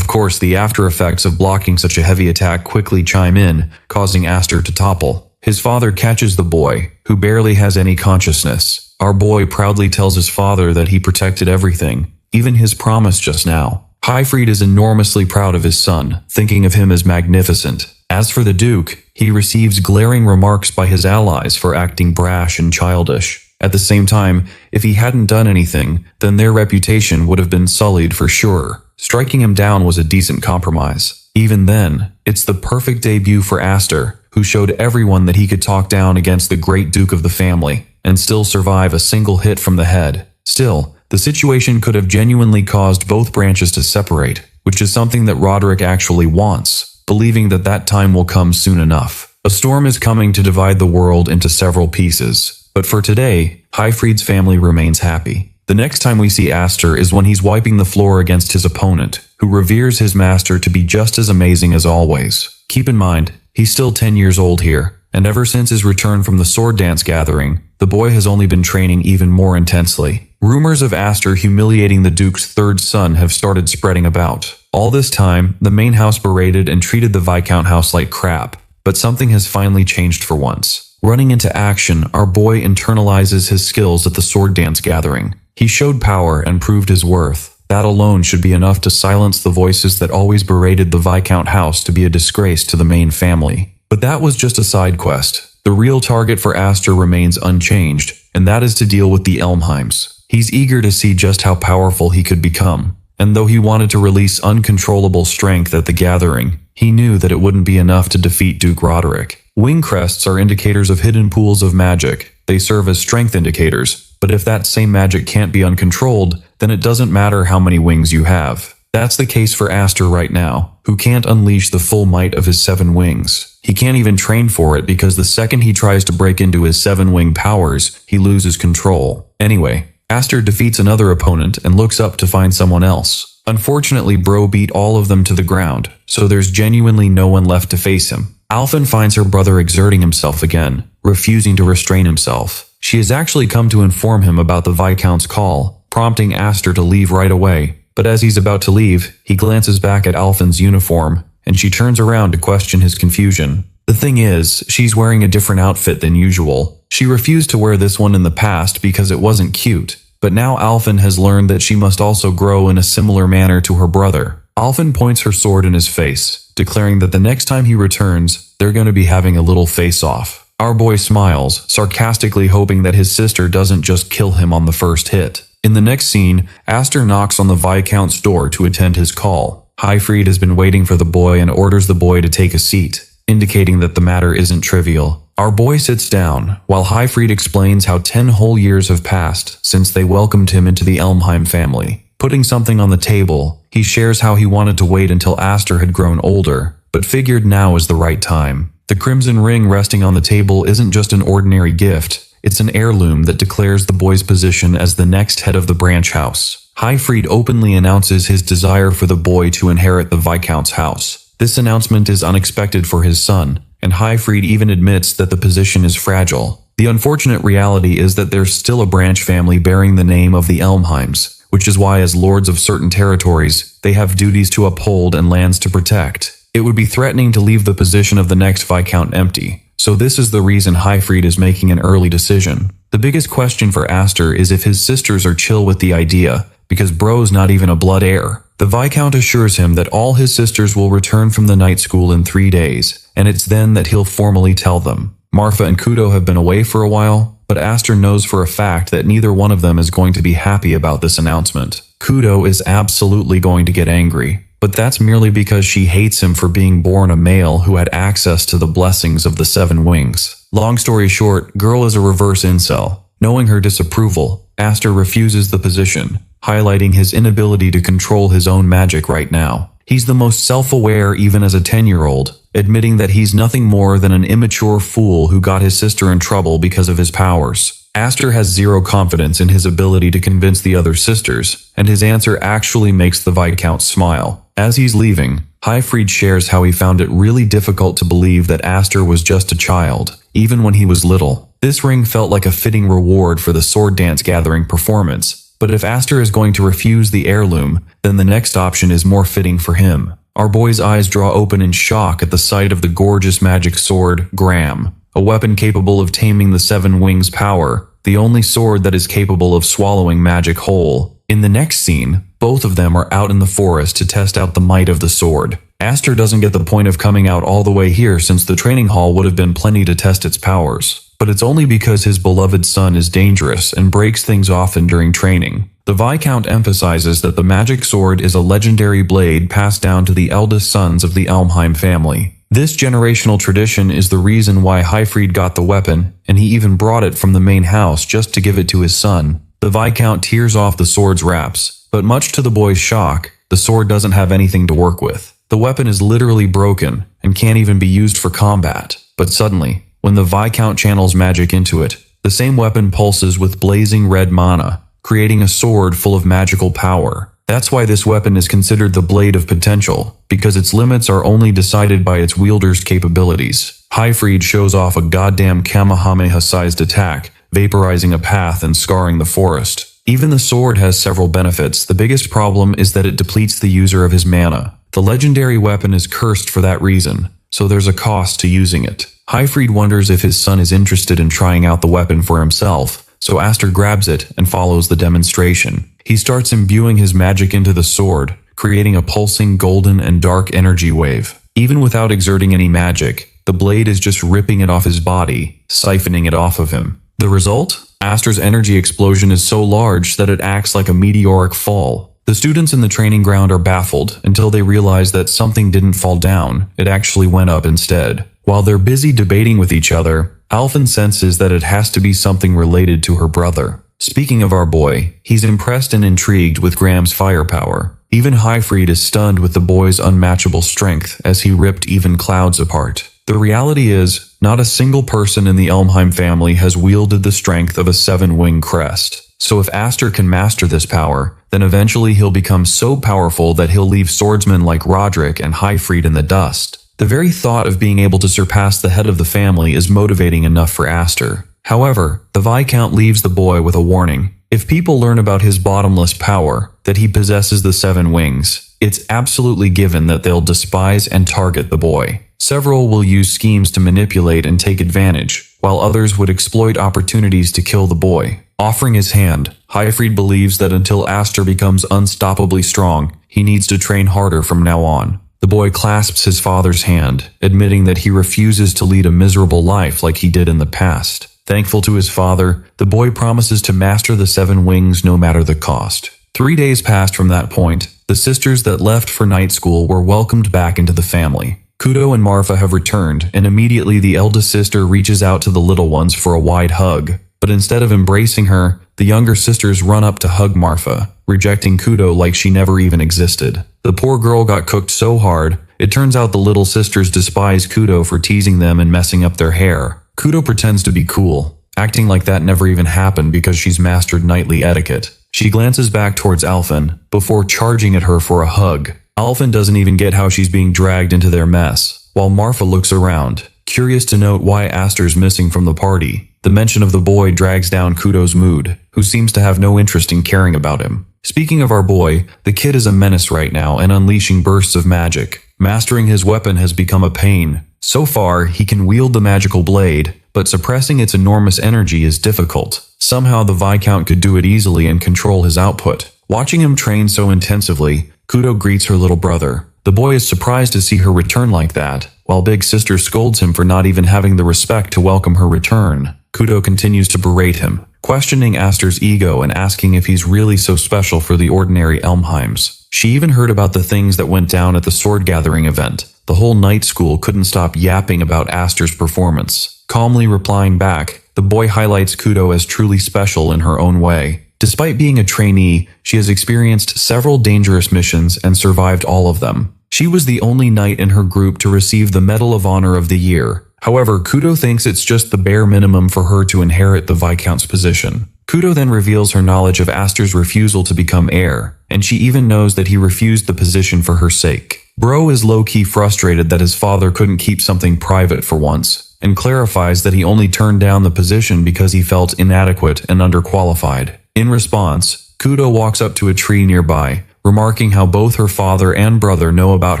Of course, the after effects of blocking such a heavy attack quickly chime in, causing Aster to topple. His father catches the boy, who barely has any consciousness. Our boy proudly tells his father that he protected everything, even his promise just now. Highfried is enormously proud of his son, thinking of him as magnificent. As for the Duke, he receives glaring remarks by his allies for acting brash and childish. At the same time, if he hadn't done anything, then their reputation would have been sullied for sure. Striking him down was a decent compromise. Even then, it's the perfect debut for Aster, who showed everyone that he could talk down against the great Duke of the family, and still survive a single hit from the head. Still, the situation could have genuinely caused both branches to separate, which is something that Roderick actually wants, believing that that time will come soon enough. A storm is coming to divide the world into several pieces, but for today, Highfried's family remains happy. The next time we see Aster is when he's wiping the floor against his opponent, who reveres his master to be just as amazing as always. Keep in mind, he's still 10 years old here, and ever since his return from the sword dance gathering, the boy has only been training even more intensely. Rumors of Aster humiliating the Duke's third son have started spreading about. All this time, the main house berated and treated the Viscount house like crap, but something has finally changed for once. Running into action, our boy internalizes his skills at the sword dance gathering. He showed power and proved his worth. That alone should be enough to silence the voices that always berated the Viscount house to be a disgrace to the main family. But that was just a side quest. The real target for Aster remains unchanged, and that is to deal with the Elmheims. He's eager to see just how powerful he could become, and though he wanted to release uncontrollable strength at the gathering, he knew that it wouldn't be enough to defeat Duke Roderick. Wing crests are indicators of hidden pools of magic. They serve as strength indicators, but if that same magic can't be uncontrolled, then it doesn't matter how many wings you have. That's the case for Aster right now, who can't unleash the full might of his 7 wings. He can't even train for it because the second he tries to break into his 7-wing powers, he loses control. Anyway, Aster defeats another opponent and looks up to find someone else. Unfortunately, Bro beat all of them to the ground, so there's genuinely no one left to face him. Alphen finds her brother exerting himself again, refusing to restrain himself. She has actually come to inform him about the Viscount's call, prompting Aster to leave right away. But as he's about to leave, he glances back at Alphen's uniform, and she turns around to question his confusion. The thing is, she's wearing a different outfit than usual. She refused to wear this one in the past because it wasn't cute, but now Alphen has learned that she must also grow in a similar manner to her brother. Alphen points her sword in his face, declaring that the next time he returns, they're going to be having a little face-off. Our boy smiles, sarcastically hoping that his sister doesn't just kill him on the first hit. In the next scene, Aster knocks on the Viscount's door to attend his call. Highfried has been waiting for the boy and orders the boy to take a seat, indicating that the matter isn't trivial. Our boy sits down, while Highfried explains how 10 whole years have passed since they welcomed him into the Elmheim family. Putting something on the table, he shares how he wanted to wait until Aster had grown older, but figured now is the right time. The crimson ring resting on the table isn't just an ordinary gift. It's an heirloom that declares the boy's position as the next head of the branch house. Highfried openly announces his desire for the boy to inherit the Viscount's house. This announcement is unexpected for his son, and Highfried even admits that the position is fragile. The unfortunate reality is that there's still a branch family bearing the name of the Elmheims, which is why as lords of certain territories, they have duties to uphold and lands to protect. It would be threatening to leave the position of the next Viscount empty. So this is the reason Highfried is making an early decision. The biggest question for Aster is if his sisters are chill with the idea, because Bro's not even a blood heir. The Viscount assures him that all his sisters will return from the night school in 3 days, and it's then that he'll formally tell them. Marfa and Kudo have been away for a while, but Aster knows for a fact that neither one of them is going to be happy about this announcement. Kudo is absolutely going to get angry, but that's merely because she hates him for being born a male who had access to the blessings of the 7 wings. Long story short, Girl is a reverse incel. Knowing her disapproval, Aster refuses the position, highlighting his inability to control his own magic right now. He's the most self-aware even as a 10-year-old, admitting that he's nothing more than an immature fool who got his sister in trouble because of his powers. Aster has zero confidence in his ability to convince the other sisters, and his answer actually makes the Viscount smile. As he's leaving, Highfried shares how he found it really difficult to believe that Aster was just a child, even when he was little. This ring felt like a fitting reward for the sword dance gathering performance, But if Aster is going to refuse the heirloom, then the next option is more fitting for him. Our boy's eyes draw open in shock at the sight of the gorgeous magic sword, Gram, a weapon capable of taming the Seven Wings' power, the only sword that is capable of swallowing magic whole. In the next scene, both of them are out in the forest to test out the might of the sword. Aster doesn't get the point of coming out all the way here since the training hall would have been plenty to test its powers. But it's only because his beloved son is dangerous and breaks things often during training. The Viscount emphasizes that the magic sword is a legendary blade passed down to the eldest sons of the Elmheim family. This generational tradition is the reason why Hyfried got the weapon, and he even brought it from the main house just to give it to his son. The Viscount tears off the sword's wraps, but much to the boy's shock, the sword doesn't have anything to work with. The weapon is literally broken and can't even be used for combat. But suddenly, when the Viscount channels magic into it, the same weapon pulses with blazing red mana, creating a sword full of magical power. That's why this weapon is considered the Blade of Potential, because its limits are only decided by its wielder's capabilities. Hyfried shows off a goddamn Kamehameha-sized attack, vaporizing a path and scarring the forest. Even the sword has several benefits. The biggest problem is that it depletes the user of his mana. The legendary weapon is cursed for that reason, so there's a cost to using it. Hyfried wonders if his son is interested in trying out the weapon for himself, so Aster grabs it and follows the demonstration. He starts imbuing his magic into the sword, creating a pulsing golden and dark energy wave. Even without exerting any magic, the blade is just ripping it off his body, siphoning it off of him. The result? Aster's energy explosion is so large that it acts like a meteoric fall. The students in the training ground are baffled until they realize that something didn't fall down, it actually went up instead. While they're busy debating with each other, Alphen senses that it has to be something related to her brother. Speaking of our boy, he's impressed and intrigued with Gram's firepower. Even Hyfried is stunned with the boy's unmatchable strength as he ripped even clouds apart. The reality is, not a single person in the Elmheim family has wielded the strength of a seven-wing crest. So if Aster can master this power, then eventually he'll become so powerful that he'll leave swordsmen like Roderick and Hyfried in the dust. The very thought of being able to surpass the head of the family is motivating enough for Aster. However, the Viscount leaves the boy with a warning. If people learn about his bottomless power, that he possesses the seven wings, it's absolutely given that they'll despise and target the boy. Several will use schemes to manipulate and take advantage, while others would exploit opportunities to kill the boy. Offering his hand, Hyfried believes that until Aster becomes unstoppably strong, he needs to train harder from now on. The boy clasps his father's hand, admitting that he refuses to lead a miserable life like he did in the past. Thankful to his father, the boy promises to master the seven wings no matter the cost. 3 days passed from that point. The sisters that left for night school were welcomed back into the family. Kudo and Marfa have returned, and immediately the eldest sister reaches out to the little ones for a wide hug. But instead of embracing her, the younger sisters run up to hug Marfa, rejecting Kudo like she never even existed. The poor girl got cooked so hard, it turns out the little sisters despise Kudo for teasing them and messing up their hair. Kudo pretends to be cool, acting like that never even happened because she's mastered knightly etiquette. She glances back towards Alphen, before charging at her for a hug. Alphen doesn't even get how she's being dragged into their mess, while Marfa looks around, curious to note why Aster's missing from the party. The mention of the boy drags down Kudo's mood, who seems to have no interest in caring about him. Speaking of our boy, the kid is a menace right now and unleashing bursts of magic. Mastering his weapon has become a pain. So far, he can wield the magical blade, but suppressing its enormous energy is difficult. Somehow the Viscount could do it easily and control his output. Watching him train so intensively, Kudo greets her little brother. The boy is surprised to see her return like that, while Big Sister scolds him for not even having the respect to welcome her return. Kudo continues to berate him, questioning Aster's ego and asking if he's really so special for the ordinary Elmheims. She even heard about the things that went down at the sword gathering event. The whole night school couldn't stop yapping about Aster's performance. Calmly replying back, the boy highlights Kudo as truly special in her own way. Despite being a trainee, she has experienced several dangerous missions and survived all of them. She was the only knight in her group to receive the Medal of Honor of the Year. However, Kudo thinks it's just the bare minimum for her to inherit the Viscount's position. Kudo then reveals her knowledge of Aster's refusal to become heir, and she even knows that he refused the position for her sake. Bro is low-key frustrated that his father couldn't keep something private for once, and clarifies that he only turned down the position because he felt inadequate and underqualified. In response, Kudo walks up to a tree nearby, remarking how both her father and brother know about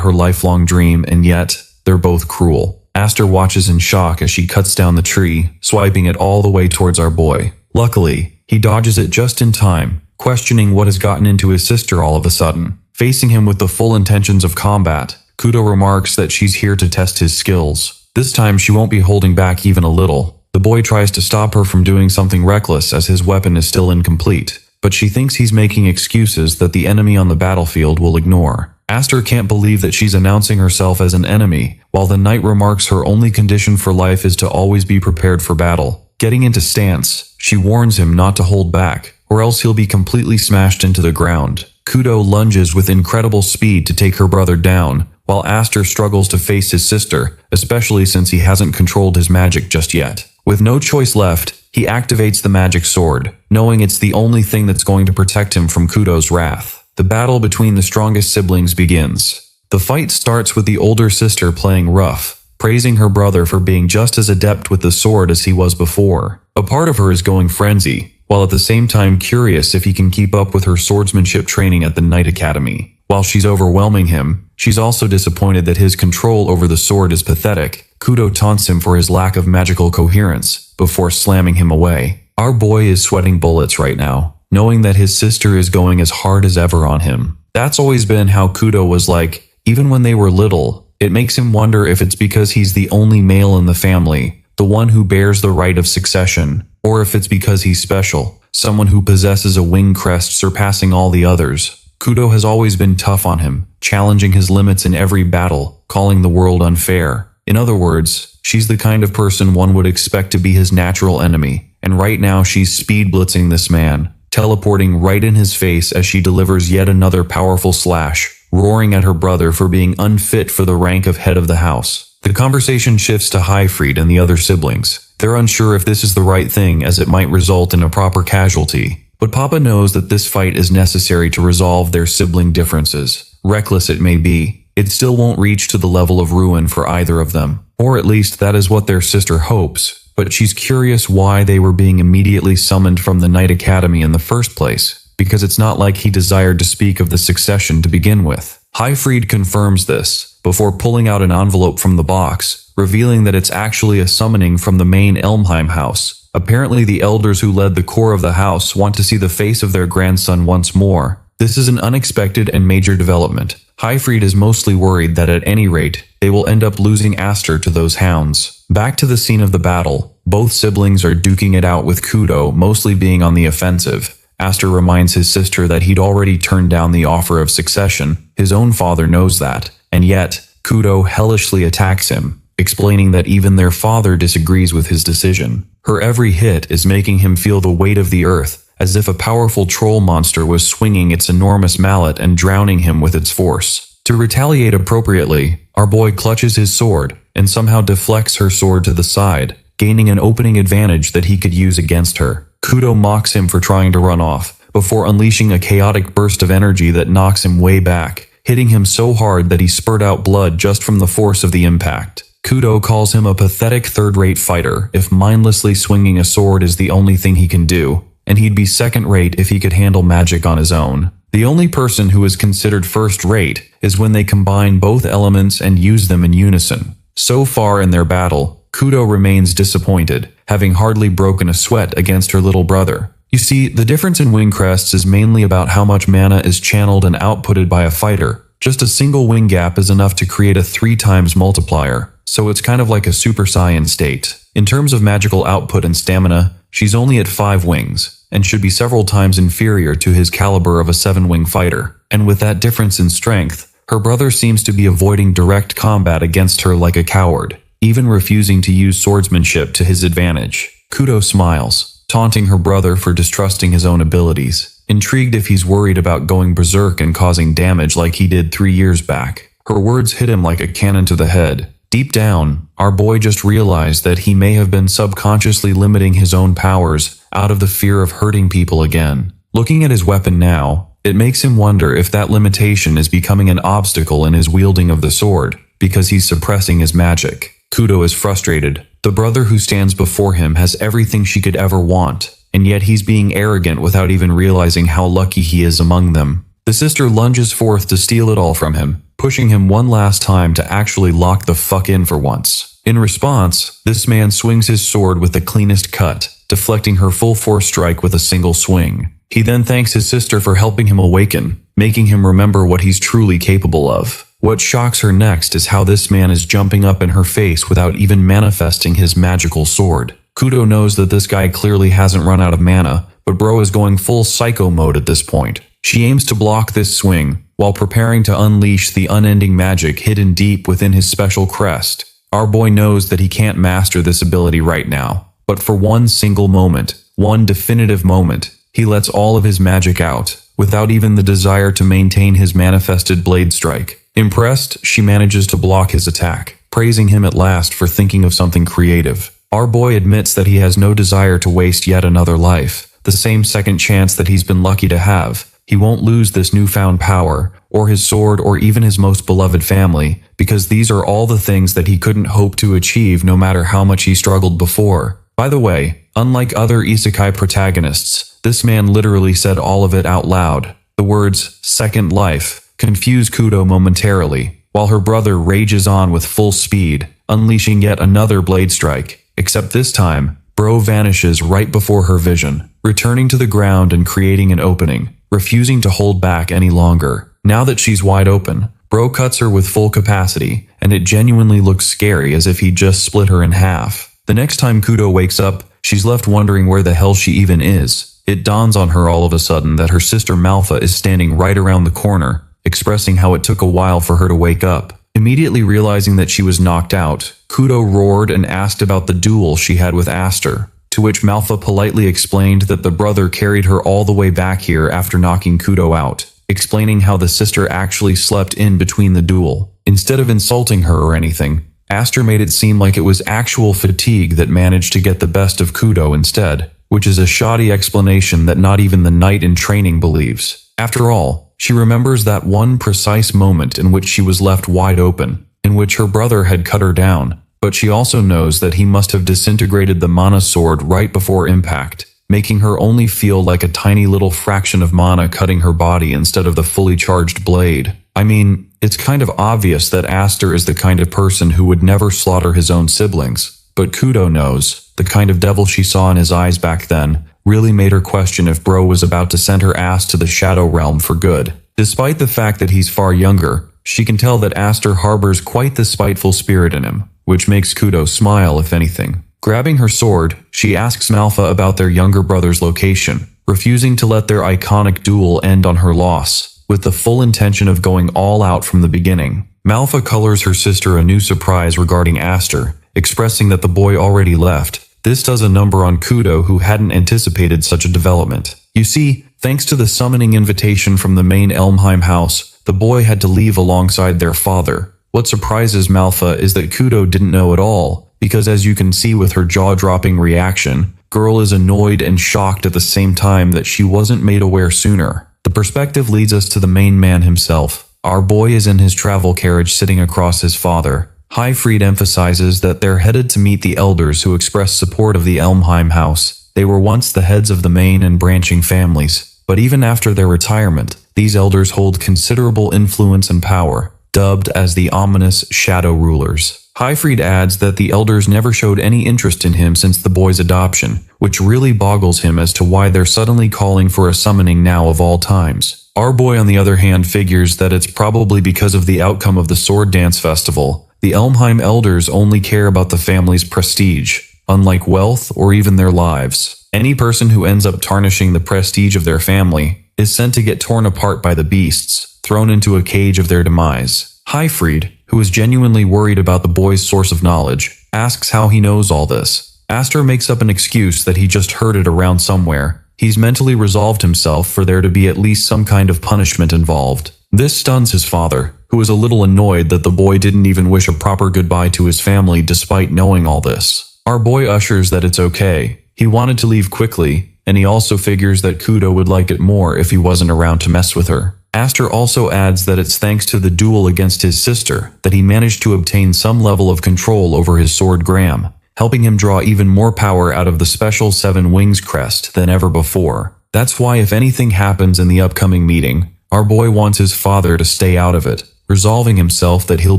her lifelong dream and yet, they're both cruel. Aster watches in shock as she cuts down the tree, swiping it all the way towards our boy. Luckily, he dodges it just in time, questioning what has gotten into his sister all of a sudden. Facing him with the full intentions of combat, Kudo remarks that she's here to test his skills. This time she won't be holding back even a little. The boy tries to stop her from doing something reckless as his weapon is still incomplete, but she thinks he's making excuses that the enemy on the battlefield will ignore. Aster can't believe that she's announcing herself as an enemy, while the knight remarks her only condition for life is to always be prepared for battle. Getting into stance, she warns him not to hold back, or else he'll be completely smashed into the ground. Kudo lunges with incredible speed to take her brother down, while Aster struggles to face his sister, especially since he hasn't controlled his magic just yet. With no choice left, he activates the magic sword, knowing it's the only thing that's going to protect him from Kudo's wrath. The battle between the strongest siblings begins. The fight starts with the older sister playing rough, praising her brother for being just as adept with the sword as he was before. A part of her is going frenzy, while at the same time curious if he can keep up with her swordsmanship training at the Knight Academy. While she's overwhelming him, she's also disappointed that his control over the sword is pathetic. Kudo taunts him for his lack of magical coherence, before slamming him away. Our boy is sweating bullets right now, knowing that his sister is going as hard as ever on him. That's always been how Kudo was like, even when they were little. It makes him wonder if it's because he's the only male in the family, the one who bears the right of succession, or if it's because he's special, someone who possesses a wing crest surpassing all the others. Kudo has always been tough on him, challenging his limits in every battle, calling the world unfair. In other words, she's the kind of person one would expect to be his natural enemy, and right now she's speed blitzing this man, teleporting right in his face as she delivers yet another powerful slash, roaring at her brother for being unfit for the rank of head of the house. The conversation shifts to Highfried and the other siblings. They're unsure if this is the right thing as it might result in a proper casualty, but Papa knows that this fight is necessary to resolve their sibling differences. Reckless it may be, it still won't reach to the level of ruin for either of them, or at least that is what their sister hopes. But she's curious why they were being immediately summoned from the Knight Academy in the first place, because it's not like he desired to speak of the succession to begin with. Highfried confirms this, before pulling out an envelope from the box, revealing that it's actually a summoning from the main Elmheim house. Apparently the elders who led the core of the house want to see the face of their grandson once more. This is an unexpected and major development. Highfried is mostly worried that at any rate, they will end up losing Aster to those hounds. Back to the scene of the battle. Both siblings are duking it out with Kudo mostly being on the offensive. Aster reminds his sister that he'd already turned down the offer of succession. His own father knows that, and yet, Kudo hellishly attacks him, explaining that even their father disagrees with his decision. Her every hit is making him feel the weight of the earth, as if a powerful troll monster was swinging its enormous mallet and drowning him with its force. To retaliate appropriately, our boy clutches his sword, and somehow deflects her sword to the side, gaining an opening advantage that he could use against her. Kudo mocks him for trying to run off, before unleashing a chaotic burst of energy that knocks him way back, hitting him so hard that he spurted out blood just from the force of the impact. Kudo calls him a pathetic third-rate fighter if mindlessly swinging a sword is the only thing he can do, and he'd be second-rate if he could handle magic on his own. The only person who is considered first-rate is when they combine both elements and use them in unison. So far in their battle, Kudo remains disappointed, having hardly broken a sweat against her little brother. You see, the difference in wing crests is mainly about how much mana is channeled and outputted by a fighter. Just a single wing gap is enough to create a 3 times multiplier, so it's kind of like a Super Saiyan state. In terms of magical output and stamina, she's only at 5 wings, and should be several times inferior to his caliber of a 7-wing fighter. And with that difference in strength, her brother seems to be avoiding direct combat against her like a coward, even refusing to use swordsmanship to his advantage. Kudo smiles, taunting her brother for distrusting his own abilities, intrigued if he's worried about going berserk and causing damage like he did 3 years back. Her words hit him like a cannon to the head. Deep down, our boy just realized that he may have been subconsciously limiting his own powers out of the fear of hurting people again. Looking at his weapon now, it makes him wonder if that limitation is becoming an obstacle in his wielding of the sword, because he's suppressing his magic. Kudo is frustrated. The brother who stands before him has everything she could ever want, and yet he's being arrogant without even realizing how lucky he is among them. The sister lunges forth to steal it all from him, pushing him one last time to actually lock the fuck in for once. In response, this man swings his sword with the cleanest cut, deflecting her full force strike with a single swing. He then thanks his sister for helping him awaken, making him remember what he's truly capable of. What shocks her next is how this man is jumping up in her face without even manifesting his magical sword. Kudo knows that this guy clearly hasn't run out of mana, but bro is going full psycho mode at this point. She aims to block this swing, while preparing to unleash the unending magic hidden deep within his special crest. Our boy knows that he can't master this ability right now, but for one single moment, one definitive moment, he lets all of his magic out, without even the desire to maintain his manifested blade strike. Impressed, she manages to block his attack, praising him at last for thinking of something creative. Our boy admits that he has no desire to waste yet another life, the same second chance that he's been lucky to have. He won't lose this newfound power, or his sword, or even his most beloved family, because these are all the things that he couldn't hope to achieve no matter how much he struggled before. By the way, unlike other isekai protagonists, this man literally said all of it out loud. The words, second life, confuse Kudo momentarily, while her brother rages on with full speed, unleashing yet another blade strike, except this time, bro vanishes right before her vision, returning to the ground and creating an opening, refusing to hold back any longer. Now that she's wide open, bro cuts her with full capacity, and it genuinely looks scary as if he just split her in half. The next time Kudo wakes up, she's left wondering where the hell she even is. It dawns on her all of a sudden that her sister Malfa is standing right around the corner, expressing how it took a while for her to wake up. Immediately realizing that she was knocked out, Kudo roared and asked about the duel she had with Aster, to which Malfa politely explained that the brother carried her all the way back here after knocking Kudo out, explaining how the sister actually slept in between the duel. Instead of insulting her or anything, Aster made it seem like it was actual fatigue that managed to get the best of Kudo instead, which is a shoddy explanation that not even the knight in training believes. After all, she remembers that one precise moment in which she was left wide open, in which her brother had cut her down, but she also knows that he must have disintegrated the mana sword right before impact, making her only feel like a tiny little fraction of mana cutting her body instead of the fully charged blade. I mean, it's kind of obvious that Aster is the kind of person who would never slaughter his own siblings, but Kudo knows, the kind of devil she saw in his eyes back then, really made her question if bro was about to send her ass to the Shadow Realm for good. Despite the fact that he's far younger, she can tell that Aster harbors quite the spiteful spirit in him, which makes Kudo smile if anything. Grabbing her sword, she asks Malfa about their younger brother's location, refusing to let their iconic duel end on her loss, with the full intention of going all out from the beginning. Malfa colors her sister a new surprise regarding Aster, expressing that the boy already left. This does a number on Kudo, who hadn't anticipated such a development. You see, thanks to the summoning invitation from the main Elmheim house, the boy had to leave alongside their father. What surprises Malfa is that Kudo didn't know at all, because as you can see with her jaw-dropping reaction, girl is annoyed and shocked at the same time that she wasn't made aware sooner. The perspective leads us to the main man himself. Our boy is in his travel carriage sitting across his father. Highfried emphasizes that they're headed to meet the elders who express support of the Elmheim house. They were once the heads of the main and branching families, but even after their retirement, these elders hold considerable influence and power, dubbed as the ominous Shadow Rulers. Highfried adds that the elders never showed any interest in him since the boy's adoption, which really boggles him as to why they're suddenly calling for a summoning now of all times. Our boy, on the other hand, figures that it's probably because of the outcome of the Sword Dance Festival. The Elmheim elders only care about the family's prestige, unlike wealth or even their lives. Any person who ends up tarnishing the prestige of their family is sent to get torn apart by the beasts, thrown into a cage of their demise. Highfried, who is genuinely worried about the boy's source of knowledge, asks how he knows all this. Aster makes up an excuse that he just heard it around somewhere. He's mentally resolved himself for there to be at least some kind of punishment involved. This stuns his father, who is a little annoyed that the boy didn't even wish a proper goodbye to his family despite knowing all this. Our boy ushers that it's okay. He wanted to leave quickly, and he also figures that Kudo would like it more if he wasn't around to mess with her. Aster also adds that it's thanks to the duel against his sister that he managed to obtain some level of control over his sword Gram, helping him draw even more power out of the special 7 wings crest than ever before. That's why if anything happens in the upcoming meeting, our boy wants his father to stay out of it, resolving himself that he'll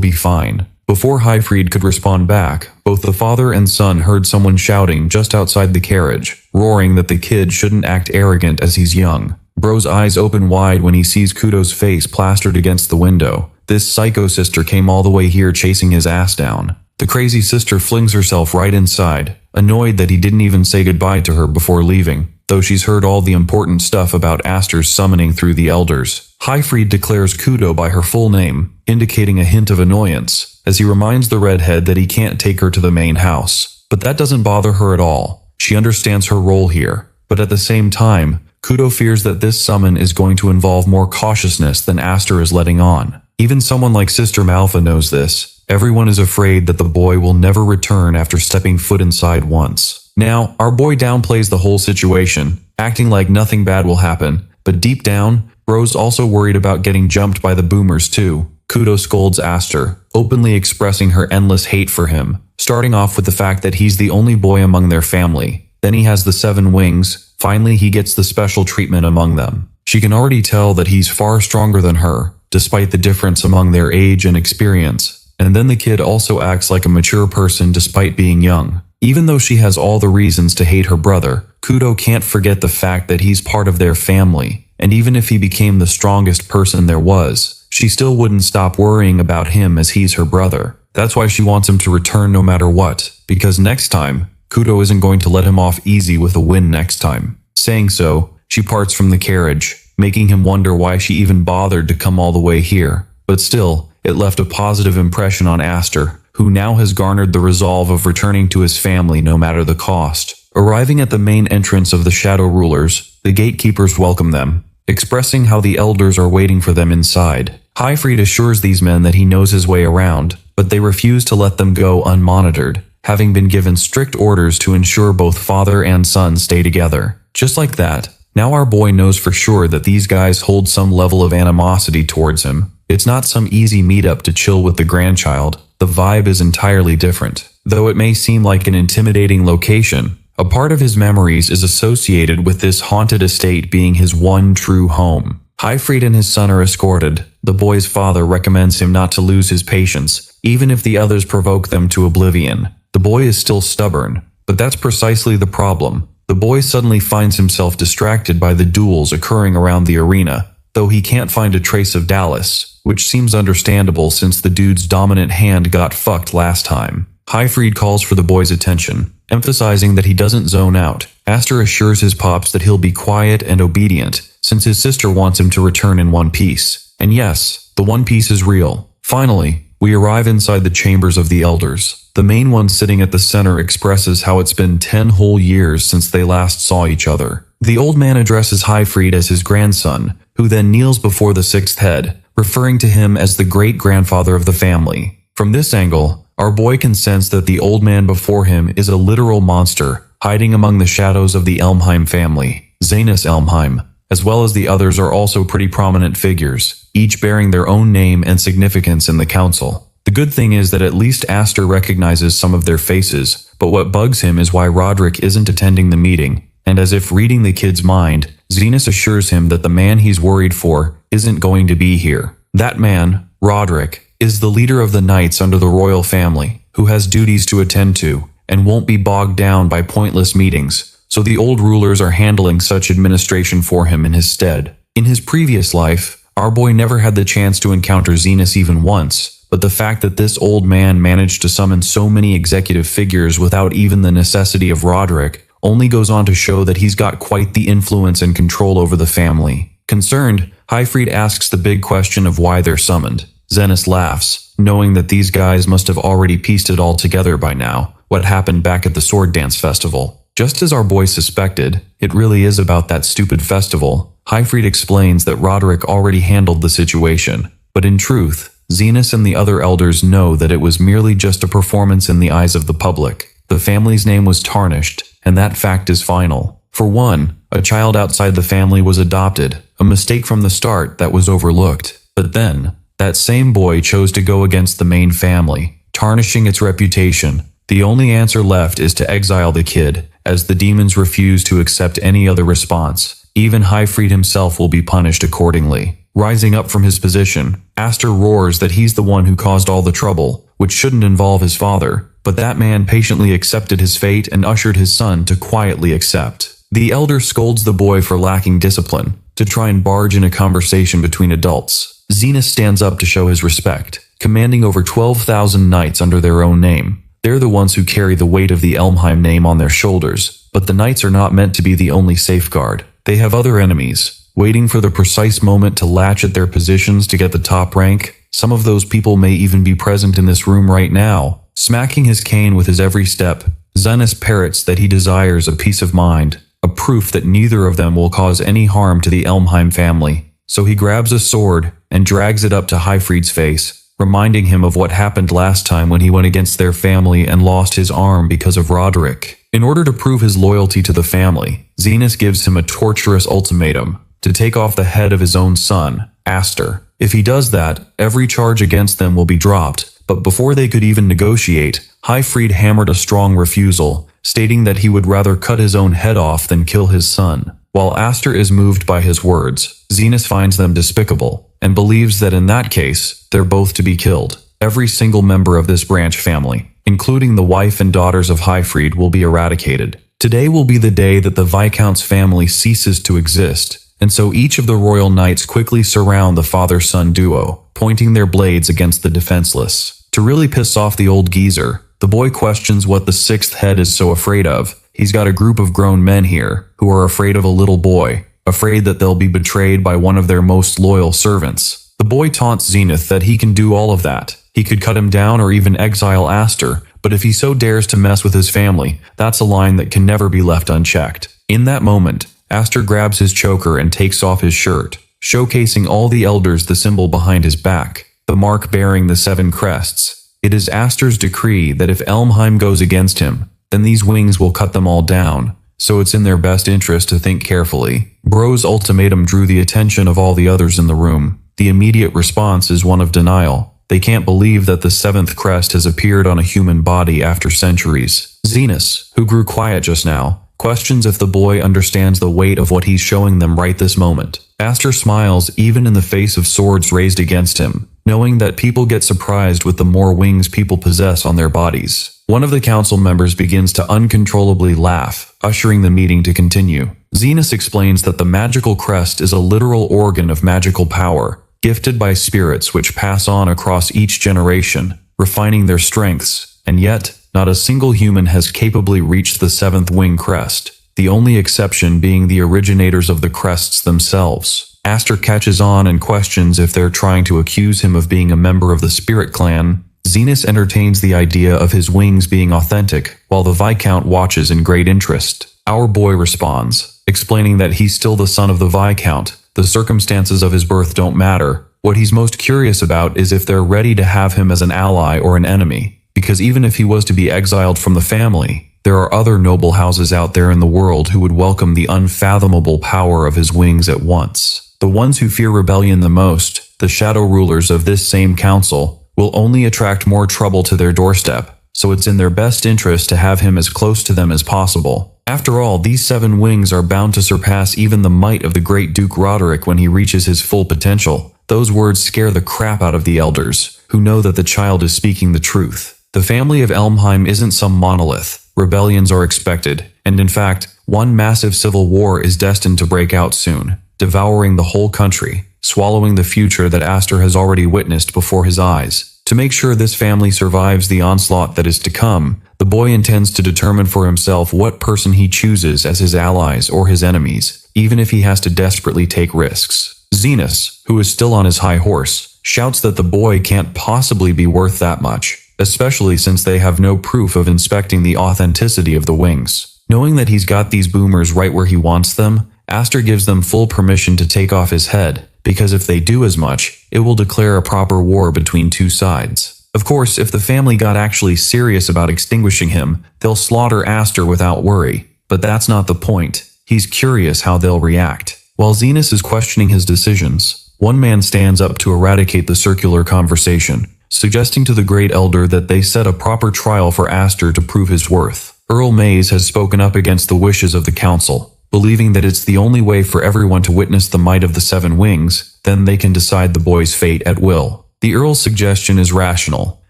be fine. Before Highfried could respond back, both the father and son heard someone shouting just outside the carriage, roaring that the kid shouldn't act arrogant as he's young. Bro's eyes open wide when he sees Kudo's face plastered against the window. This psycho sister came all the way here chasing his ass down. The crazy sister flings herself right inside, annoyed that he didn't even say goodbye to her before leaving, though she's heard all the important stuff about Aster's summoning through the elders. Highfried declares Kudo by her full name, indicating a hint of annoyance, as he reminds the redhead that he can't take her to the main house. But that doesn't bother her at all. She understands her role here, but at the same time, Kudo fears that this summon is going to involve more cautiousness than Aster is letting on. Even someone like Sister Malfa knows this. Everyone is afraid that the boy will never return after stepping foot inside once. Now, our boy downplays the whole situation, acting like nothing bad will happen, but deep down, Bro's also worried about getting jumped by the boomers too. Kudo scolds Aster, openly expressing her endless hate for him, starting off with the fact that he's the only boy among their family. Then he has the 7 wings, finally he gets the special treatment among them. She can already tell that he's far stronger than her, despite the difference among their age and experience. And then the kid also acts like a mature person despite being young. Even though she has all the reasons to hate her brother, Kudo can't forget the fact that he's part of their family, and even if he became the strongest person there was, she still wouldn't stop worrying about him as he's her brother. That's why she wants him to return no matter what, because next time, Kudo isn't going to let him off easy with a win next time. Saying so, she parts from the carriage, making him wonder why she even bothered to come all the way here. But still, it left a positive impression on Aster, who now has garnered the resolve of returning to his family no matter the cost. Arriving at the main entrance of the Shadow Rulers, the gatekeepers welcome them, expressing how the elders are waiting for them inside. Highfried assures these men that he knows his way around, but they refuse to let them go unmonitored, having been given strict orders to ensure both father and son stay together. Just like that, now our boy knows for sure that these guys hold some level of animosity towards him. It's not some easy meetup to chill with the grandchild. The vibe is entirely different. Though it may seem like an intimidating location, a part of his memories is associated with this haunted estate being his one true home. Highfried and his son are escorted. The boy's father recommends him not to lose his patience, even if the others provoke them to oblivion. The boy is still stubborn, but that's precisely the problem. The boy suddenly finds himself distracted by the duels occurring around the arena, though he can't find a trace of Dallas, which seems understandable since the dude's dominant hand got fucked last time. Highfried calls for the boy's attention, emphasizing that he doesn't zone out. Aster assures his pops that he'll be quiet and obedient, since his sister wants him to return in one piece. And yes, the One Piece is real. Finally, we arrive inside the chambers of the elders. The main one sitting at the center expresses how it's been 10 whole years since they last saw each other. The old man addresses Highfried as his grandson, who then kneels before the sixth head, referring to him as the great-grandfather of the family. From this angle, our boy can sense that the old man before him is a literal monster, hiding among the shadows of the Elmheim family. Zanus Elmheim, as well as the others, are also pretty prominent figures, each bearing their own name and significance in the council. The good thing is that at least Aster recognizes some of their faces, but what bugs him is why Roderick isn't attending the meeting, and as if reading the kid's mind, Zenus assures him that the man he's worried for isn't going to be here. That man, Roderick, is the leader of the knights under the royal family, who has duties to attend to, and won't be bogged down by pointless meetings, so the old rulers are handling such administration for him in his stead. In his previous life, our boy never had the chance to encounter Zenus even once, but the fact that this old man managed to summon so many executive figures without even the necessity of Roderick only goes on to show that he's got quite the influence and control over the family. Concerned, Highfried asks the big question of why they're summoned. Zenus laughs, knowing that these guys must have already pieced it all together by now, what happened back at the Sword Dance Festival. Just as our boy suspected, it really is about that stupid festival. Highfried explains that Roderick already handled the situation, but in truth, Zenus and the other elders know that it was merely just a performance in the eyes of the public. The family's name was tarnished, and that fact is final. For one, a child outside the family was adopted, a mistake from the start that was overlooked. But then, that same boy chose to go against the main family, tarnishing its reputation, The only answer left is to exile the kid, as the demons refuse to accept any other response. Even Highfried himself will be punished accordingly. Rising up from his position, Aster roars that he's the one who caused all the trouble, which shouldn't involve his father, but that man patiently accepted his fate and ushered his son to quietly accept. The elder scolds the boy for lacking discipline, to try and barge in a conversation between adults. Zenith stands up to show his respect, commanding over 12,000 knights under their own name. They're the ones who carry the weight of the Elmheim name on their shoulders, but the knights are not meant to be the only safeguard. They have other enemies, waiting for the precise moment to latch at their positions to get the top rank. Some of those people may even be present in this room right now. Smacking his cane with his every step, Zenith parrots that he desires a peace of mind, a proof that neither of them will cause any harm to the Elmheim family. So he grabs a sword and drags it up to Highfried's face, reminding him of what happened last time when he went against their family and lost his arm because of Roderick. In order to prove his loyalty to the family, Zenith gives him a torturous ultimatum to take off the head of his own son, Aster. If he does that, every charge against them will be dropped, but before they could even negotiate, Highfried hammered a strong refusal, stating that he would rather cut his own head off than kill his son. While Aster is moved by his words, Zenith finds them despicable, and believes that in that case, they're both to be killed. Every single member of this branch family, including the wife and daughters of Highfried, will be eradicated. Today will be the day that the Viscount's family ceases to exist, and so each of the royal knights quickly surround the father-son duo, pointing their blades against the defenseless. To really piss off the old geezer, the boy questions what the sixth head is so afraid of. He's got a group of grown men here, who are afraid of a little boy, afraid that they'll be betrayed by one of their most loyal servants. The boy taunts Zenith that he can do all of that. He could cut him down or even exile Aster, but if he so dares to mess with his family, that's a line that can never be left unchecked. In that moment, Aster grabs his choker and takes off his shirt, showcasing all the elders the symbol behind his back, the mark bearing the 7 crests. It is Aster's decree that if Elmheim goes against him, then these wings will cut them all down, so it's in their best interest to think carefully. Bro's ultimatum drew the attention of all the others in the room. The immediate response is one of denial. They can't believe that the 7th crest has appeared on a human body after centuries. Zenith, who grew quiet just now, questions if the boy understands the weight of what he's showing them right this moment. Aster smiles even in the face of swords raised against him, knowing that people get surprised with the more wings people possess on their bodies. One of the council members begins to uncontrollably laugh, ushering the meeting to continue. Zenith explains that the magical crest is a literal organ of magical power, gifted by spirits which pass on across each generation, refining their strengths, and yet, not a single human has capably reached the 7th wing crest, the only exception being the originators of the crests themselves. Aster catches on and questions if they're trying to accuse him of being a member of the Spirit Clan. Zenith entertains the idea of his wings being authentic, while the Viscount watches in great interest. Our boy responds, explaining that he's still the son of the Viscount. The circumstances of his birth don't matter. What he's most curious about is if they're ready to have him as an ally or an enemy, because even if he was to be exiled from the family, there are other noble houses out there in the world who would welcome the unfathomable power of his wings at once. The ones who fear rebellion the most, the shadow rulers of this same council, will only attract more trouble to their doorstep, so it's in their best interest to have him as close to them as possible. After all, these 7 wings are bound to surpass even the might of the great Duke Roderick when he reaches his full potential. Those words scare the crap out of the elders, who know that the child is speaking the truth. The family of Elmheim isn't some monolith. Rebellions are expected, and in fact, one massive civil war is destined to break out soon, devouring the whole country, swallowing the future that Aster has already witnessed before his eyes. To make sure this family survives the onslaught that is to come, the boy intends to determine for himself what person he chooses as his allies or his enemies, even if he has to desperately take risks. Zenith, who is still on his high horse, shouts that the boy can't possibly be worth that much, especially since they have no proof of inspecting the authenticity of the wings. Knowing that he's got these boomers right where he wants them, Aster gives them full permission to take off his head, because if they do as much, it will declare a proper war between 2 sides. Of course, if the family got actually serious about extinguishing him, they'll slaughter Aster without worry. But that's not the point. He's curious how they'll react. While Zenith is questioning his decisions, one man stands up to eradicate the circular conversation, suggesting to the Great Elder that they set a proper trial for Aster to prove his worth. Earl Mays has spoken up against the wishes of the council, believing that it's the only way for everyone to witness the might of the seven wings, then they can decide the boy's fate at will. The Earl's suggestion is rational,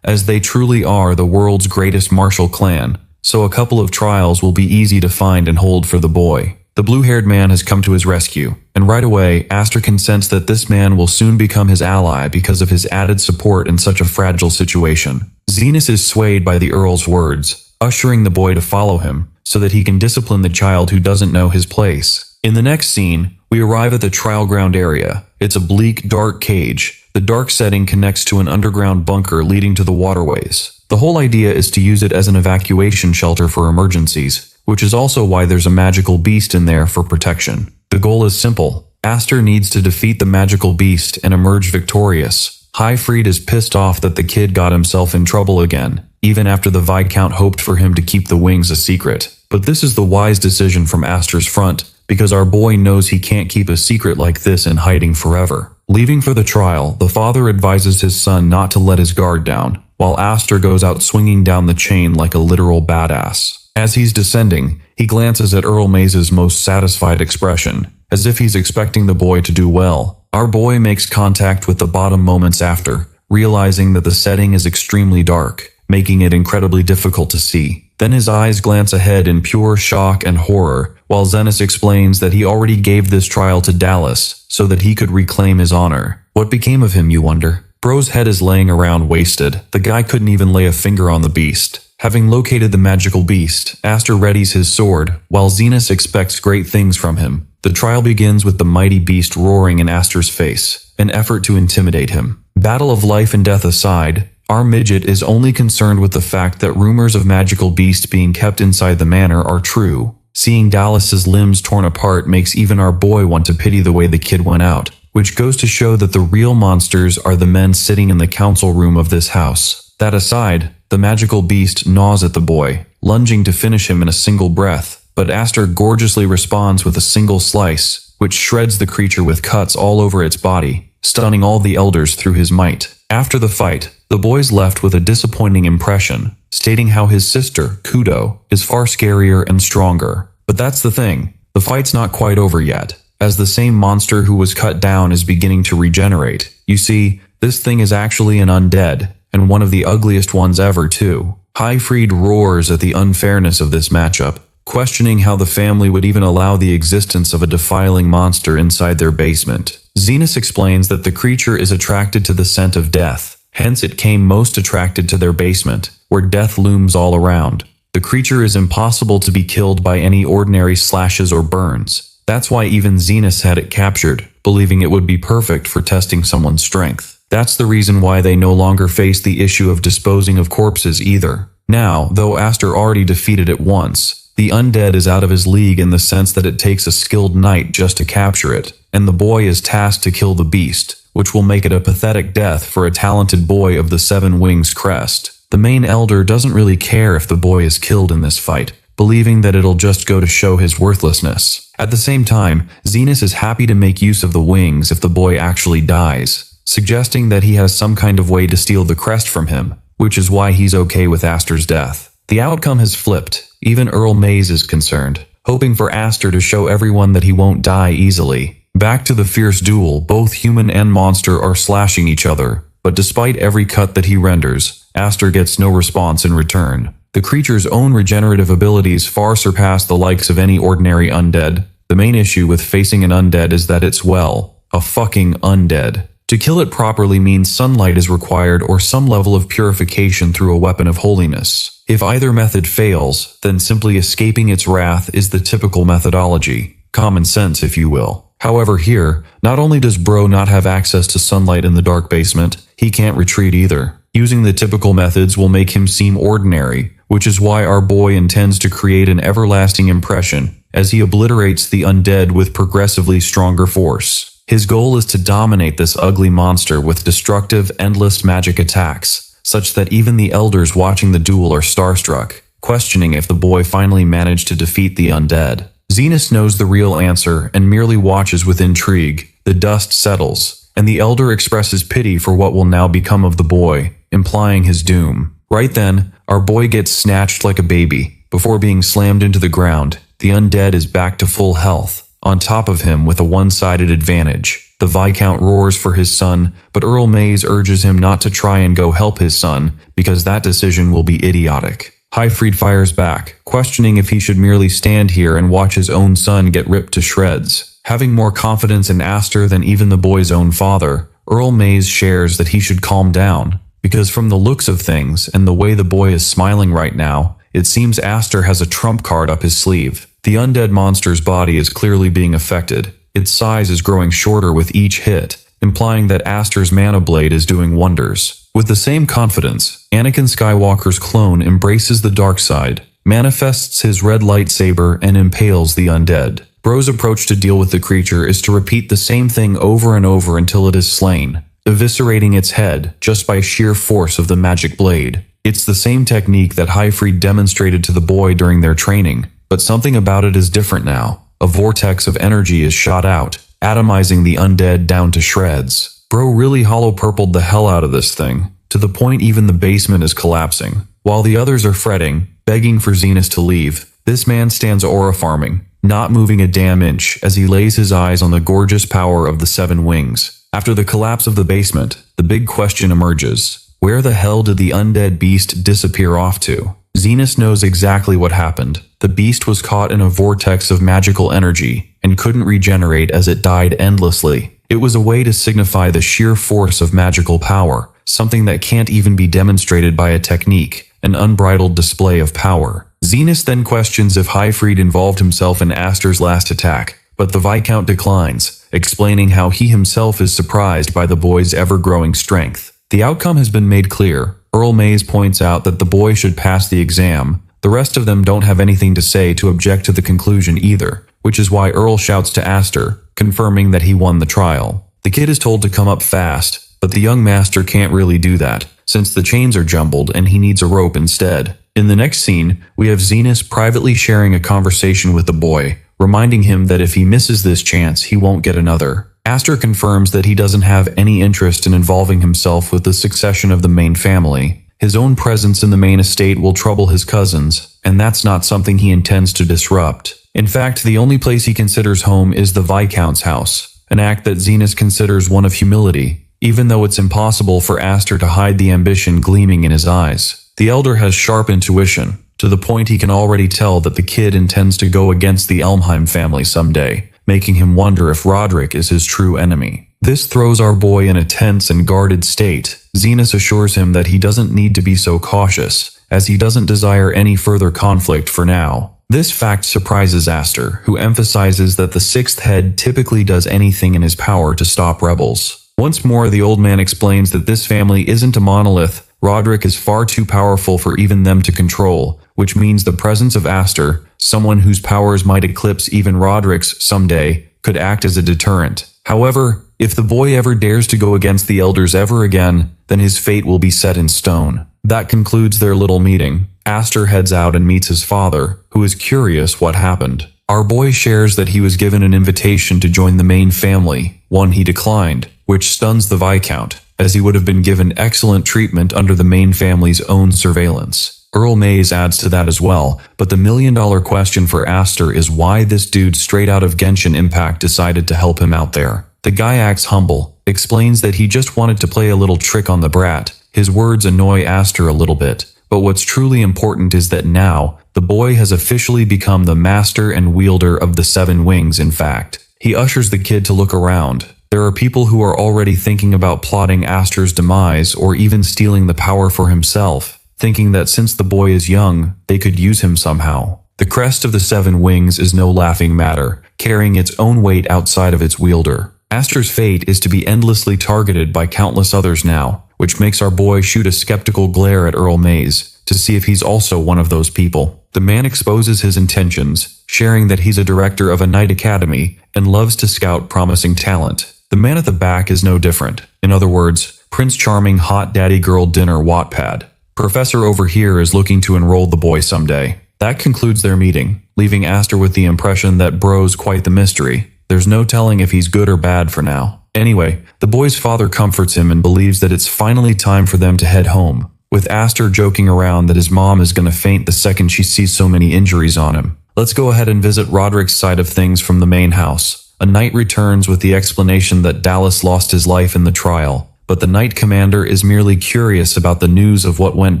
as they truly are the world's greatest martial clan, so a couple of trials will be easy to find and hold for the boy. The blue-haired man has come to his rescue, and right away, Aster can sense that this man will soon become his ally because of his added support in such a fragile situation. Zenas is swayed by the Earl's words, ushering the boy to follow him, so that he can discipline the child who doesn't know his place. In the next scene, we arrive at the trial ground area. It's a bleak, dark cage. The dark setting connects to an underground bunker leading to the waterways. The whole idea is to use it as an evacuation shelter for emergencies, which is also why there's a magical beast in there for protection. The goal is simple. Aster needs to defeat the magical beast and emerge victorious. Highfried is pissed off that the kid got himself in trouble again, even after the Viscount hoped for him to keep the wings a secret. But this is the wise decision from Aster's front, because our boy knows he can't keep a secret like this in hiding forever. Leaving for the trial, the father advises his son not to let his guard down, while Aster goes out swinging down the chain like a literal badass. As he's descending, he glances at Earl Mays' most satisfied expression, as if he's expecting the boy to do well. Our boy makes contact with the bottom moments after, realizing that the setting is extremely dark, making it incredibly difficult to see. Then his eyes glance ahead in pure shock and horror, while Zenas explains that he already gave this trial to Dallas so that he could reclaim his honor. What became of him, you wonder? Bro's head is laying around wasted. The guy couldn't even lay a finger on the beast. Having located the magical beast, Aster readies his sword, while Zenas expects great things from him. The trial begins with the mighty beast roaring in Aster's face, an effort to intimidate him. Battle of life and death aside, our midget is only concerned with the fact that rumors of magical beasts being kept inside the manor are true. Seeing Dallas's limbs torn apart makes even our boy want to pity the way the kid went out, which goes to show that the real monsters are the men sitting in the council room of this house. That aside, the magical beast gnaws at the boy, lunging to finish him in a single breath, but Aster gorgeously responds with a single slice, which shreds the creature with cuts all over its body, stunning all the elders through his might. After the fight, the boy's left with a disappointing impression, stating how his sister, Kudo, is far scarier and stronger. But that's the thing, the fight's not quite over yet, as the same monster who was cut down is beginning to regenerate. You see, this thing is actually an undead, and one of the ugliest ones ever too. Highfried roars at the unfairness of this matchup, questioning how the family would even allow the existence of a defiling monster inside their basement. Zenas explains that the creature is attracted to the scent of death, hence it came most attracted to their basement, where death looms all around. The creature is impossible to be killed by any ordinary slashes or burns. That's why even Zenas had it captured, believing it would be perfect for testing someone's strength. That's the reason why they no longer face the issue of disposing of corpses either. Now, though Aster already defeated it once, the undead is out of his league in the sense that it takes a skilled knight just to capture it, and the boy is tasked to kill the beast, which will make it a pathetic death for a talented boy of the Seven Wings crest. The main elder doesn't really care if the boy is killed in this fight, believing that it'll just go to show his worthlessness. At the same time, Zenas is happy to make use of the wings if the boy actually dies, suggesting that he has some kind of way to steal the crest from him, which is why he's okay with Aster's death. The outcome has flipped. Even Earl Mays is concerned, hoping for Aster to show everyone that he won't die easily. Back to the fierce duel, both human and monster are slashing each other, but despite every cut that he renders, Aster gets no response in return. The creature's own regenerative abilities far surpass the likes of any ordinary undead. The main issue with facing an undead is that it's, well, a fucking undead. To kill it properly means sunlight is required or some level of purification through a weapon of holiness. If either method fails, then simply escaping its wrath is the typical methodology. Common sense, if you will. However here, not only does Bro not have access to sunlight in the dark basement, he can't retreat either. Using the typical methods will make him seem ordinary, which is why our boy intends to create an everlasting impression as he obliterates the undead with progressively stronger force. His goal is to dominate this ugly monster with destructive, endless magic attacks, such that even the elders watching the duel are starstruck, questioning if the boy finally managed to defeat the undead. Zenas knows the real answer and merely watches with intrigue. The dust settles, and the elder expresses pity for what will now become of the boy. implying his doom. Right then, our boy gets snatched like a baby. Before being slammed into the ground, the undead is back to full health. On top of him with a one-sided advantage. The Viscount roars for his son, but Earl Mays urges him not to try and go help his son, because that decision will be idiotic. Highfried fires back, questioning if he should merely stand here and watch his own son get ripped to shreds. Having more confidence in Aster than even the boy's own father, Earl Mays shares that he should calm down, because from the looks of things and the way the boy is smiling right now, it seems Aster has a trump card up his sleeve. The undead monster's body is clearly being affected. Its size is growing shorter with each hit, implying that Aster's mana blade is doing wonders. With the same confidence, Anakin Skywalker's clone embraces the dark side, manifests his red lightsaber, and impales the undead. Bro's approach to deal with the creature is to repeat the same thing over and over until it is slain, eviscerating its head just by sheer force of the magic blade. It's the same technique that Highfried demonstrated to the boy during their training, but something about it is different now. A vortex of energy is shot out, atomizing the undead down to shreds. Bro really hollow-purpled the hell out of this thing, to the point even the basement is collapsing. While the others are fretting, begging for Zenith to leave, this man stands aura farming, not moving a damn inch as he lays his eyes on the gorgeous power of the 7 wings. After the collapse of the basement, the big question emerges. Where the hell did the undead beast disappear off to? Zenith knows exactly what happened. The beast was caught in a vortex of magical energy and couldn't regenerate as it died endlessly. It was a way to signify the sheer force of magical power, something that can't even be demonstrated by a technique, an unbridled display of power. Zenith then questions if Highfried involved himself in Aster's last attack, but the Viscount declines, explaining how he himself is surprised by the boy's ever-growing strength. The outcome has been made clear. Earl Mays points out that the boy should pass the exam. The rest of them don't have anything to say to object to the conclusion either, which is why Earl shouts to Aster, confirming that he won the trial. The kid is told to come up fast, but the young master can't really do that, since the chains are jumbled and he needs a rope instead. In the next scene, we have Zenith privately sharing a conversation with the boy, reminding him that if he misses this chance, he won't get another. Aster confirms that he doesn't have any interest in involving himself with the succession of the main family. His own presence in the main estate will trouble his cousins, and that's not something he intends to disrupt. In fact, the only place he considers home is the Viscount's house, an act that Zenith considers one of humility, even though it's impossible for Aster to hide the ambition gleaming in his eyes. The elder has sharp intuition, to the point he can already tell that the kid intends to go against the Elmheim family someday, making him wonder if Roderick is his true enemy. This throws our boy in a tense and guarded state. Zenith assures him that he doesn't need to be so cautious, as he doesn't desire any further conflict for now. This fact surprises Aster, who emphasizes that the sixth head typically does anything in his power to stop rebels. Once more, the old man explains that this family isn't a monolith. Roderick is far too powerful for even them to control, which means the presence of Aster, someone whose powers might eclipse even Roderick's someday, could act as a deterrent. However, if the boy ever dares to go against the elders ever again, then his fate will be set in stone. That concludes their little meeting. Aster heads out and meets his father, who is curious what happened. Our boy shares that he was given an invitation to join the main family, one he declined, which stuns the Viscount, as he would have been given excellent treatment under the main family's own surveillance. Earl Mays adds to that as well, but the million-dollar question for Aster is why this dude straight out of Genshin Impact decided to help him out there. The guy acts humble, explains that he just wanted to play a little trick on the brat. His words annoy Aster a little bit, but what's truly important is that now, the boy has officially become the master and wielder of the 7 wings in fact. He ushers the kid to look around. There are people who are already thinking about plotting Aster's demise or even stealing the power for himself, thinking that since the boy is young, they could use him somehow. The crest of the 7 wings is no laughing matter, carrying its own weight outside of its wielder. Aster's fate is to be endlessly targeted by countless others now, which makes our boy shoot a skeptical glare at Earl Mays to see if he's also one of those people. The man exposes his intentions, sharing that he's a director of a night academy and loves to scout promising talent. The man at the back is no different. In other words, Prince Charming hot daddy girl dinner Wattpad. Professor over here is looking to enroll the boy someday. That concludes their meeting, leaving Aster with the impression that Bro's quite the mystery. There's no telling if he's good or bad for now. Anyway, the boy's father comforts him and believes that it's finally time for them to head home, with Aster joking around that his mom is gonna faint the second she sees so many injuries on him. Let's go ahead and visit Roderick's side of things from the main house. A knight returns with the explanation that Dallas lost his life in the trial, but the knight commander is merely curious about the news of what went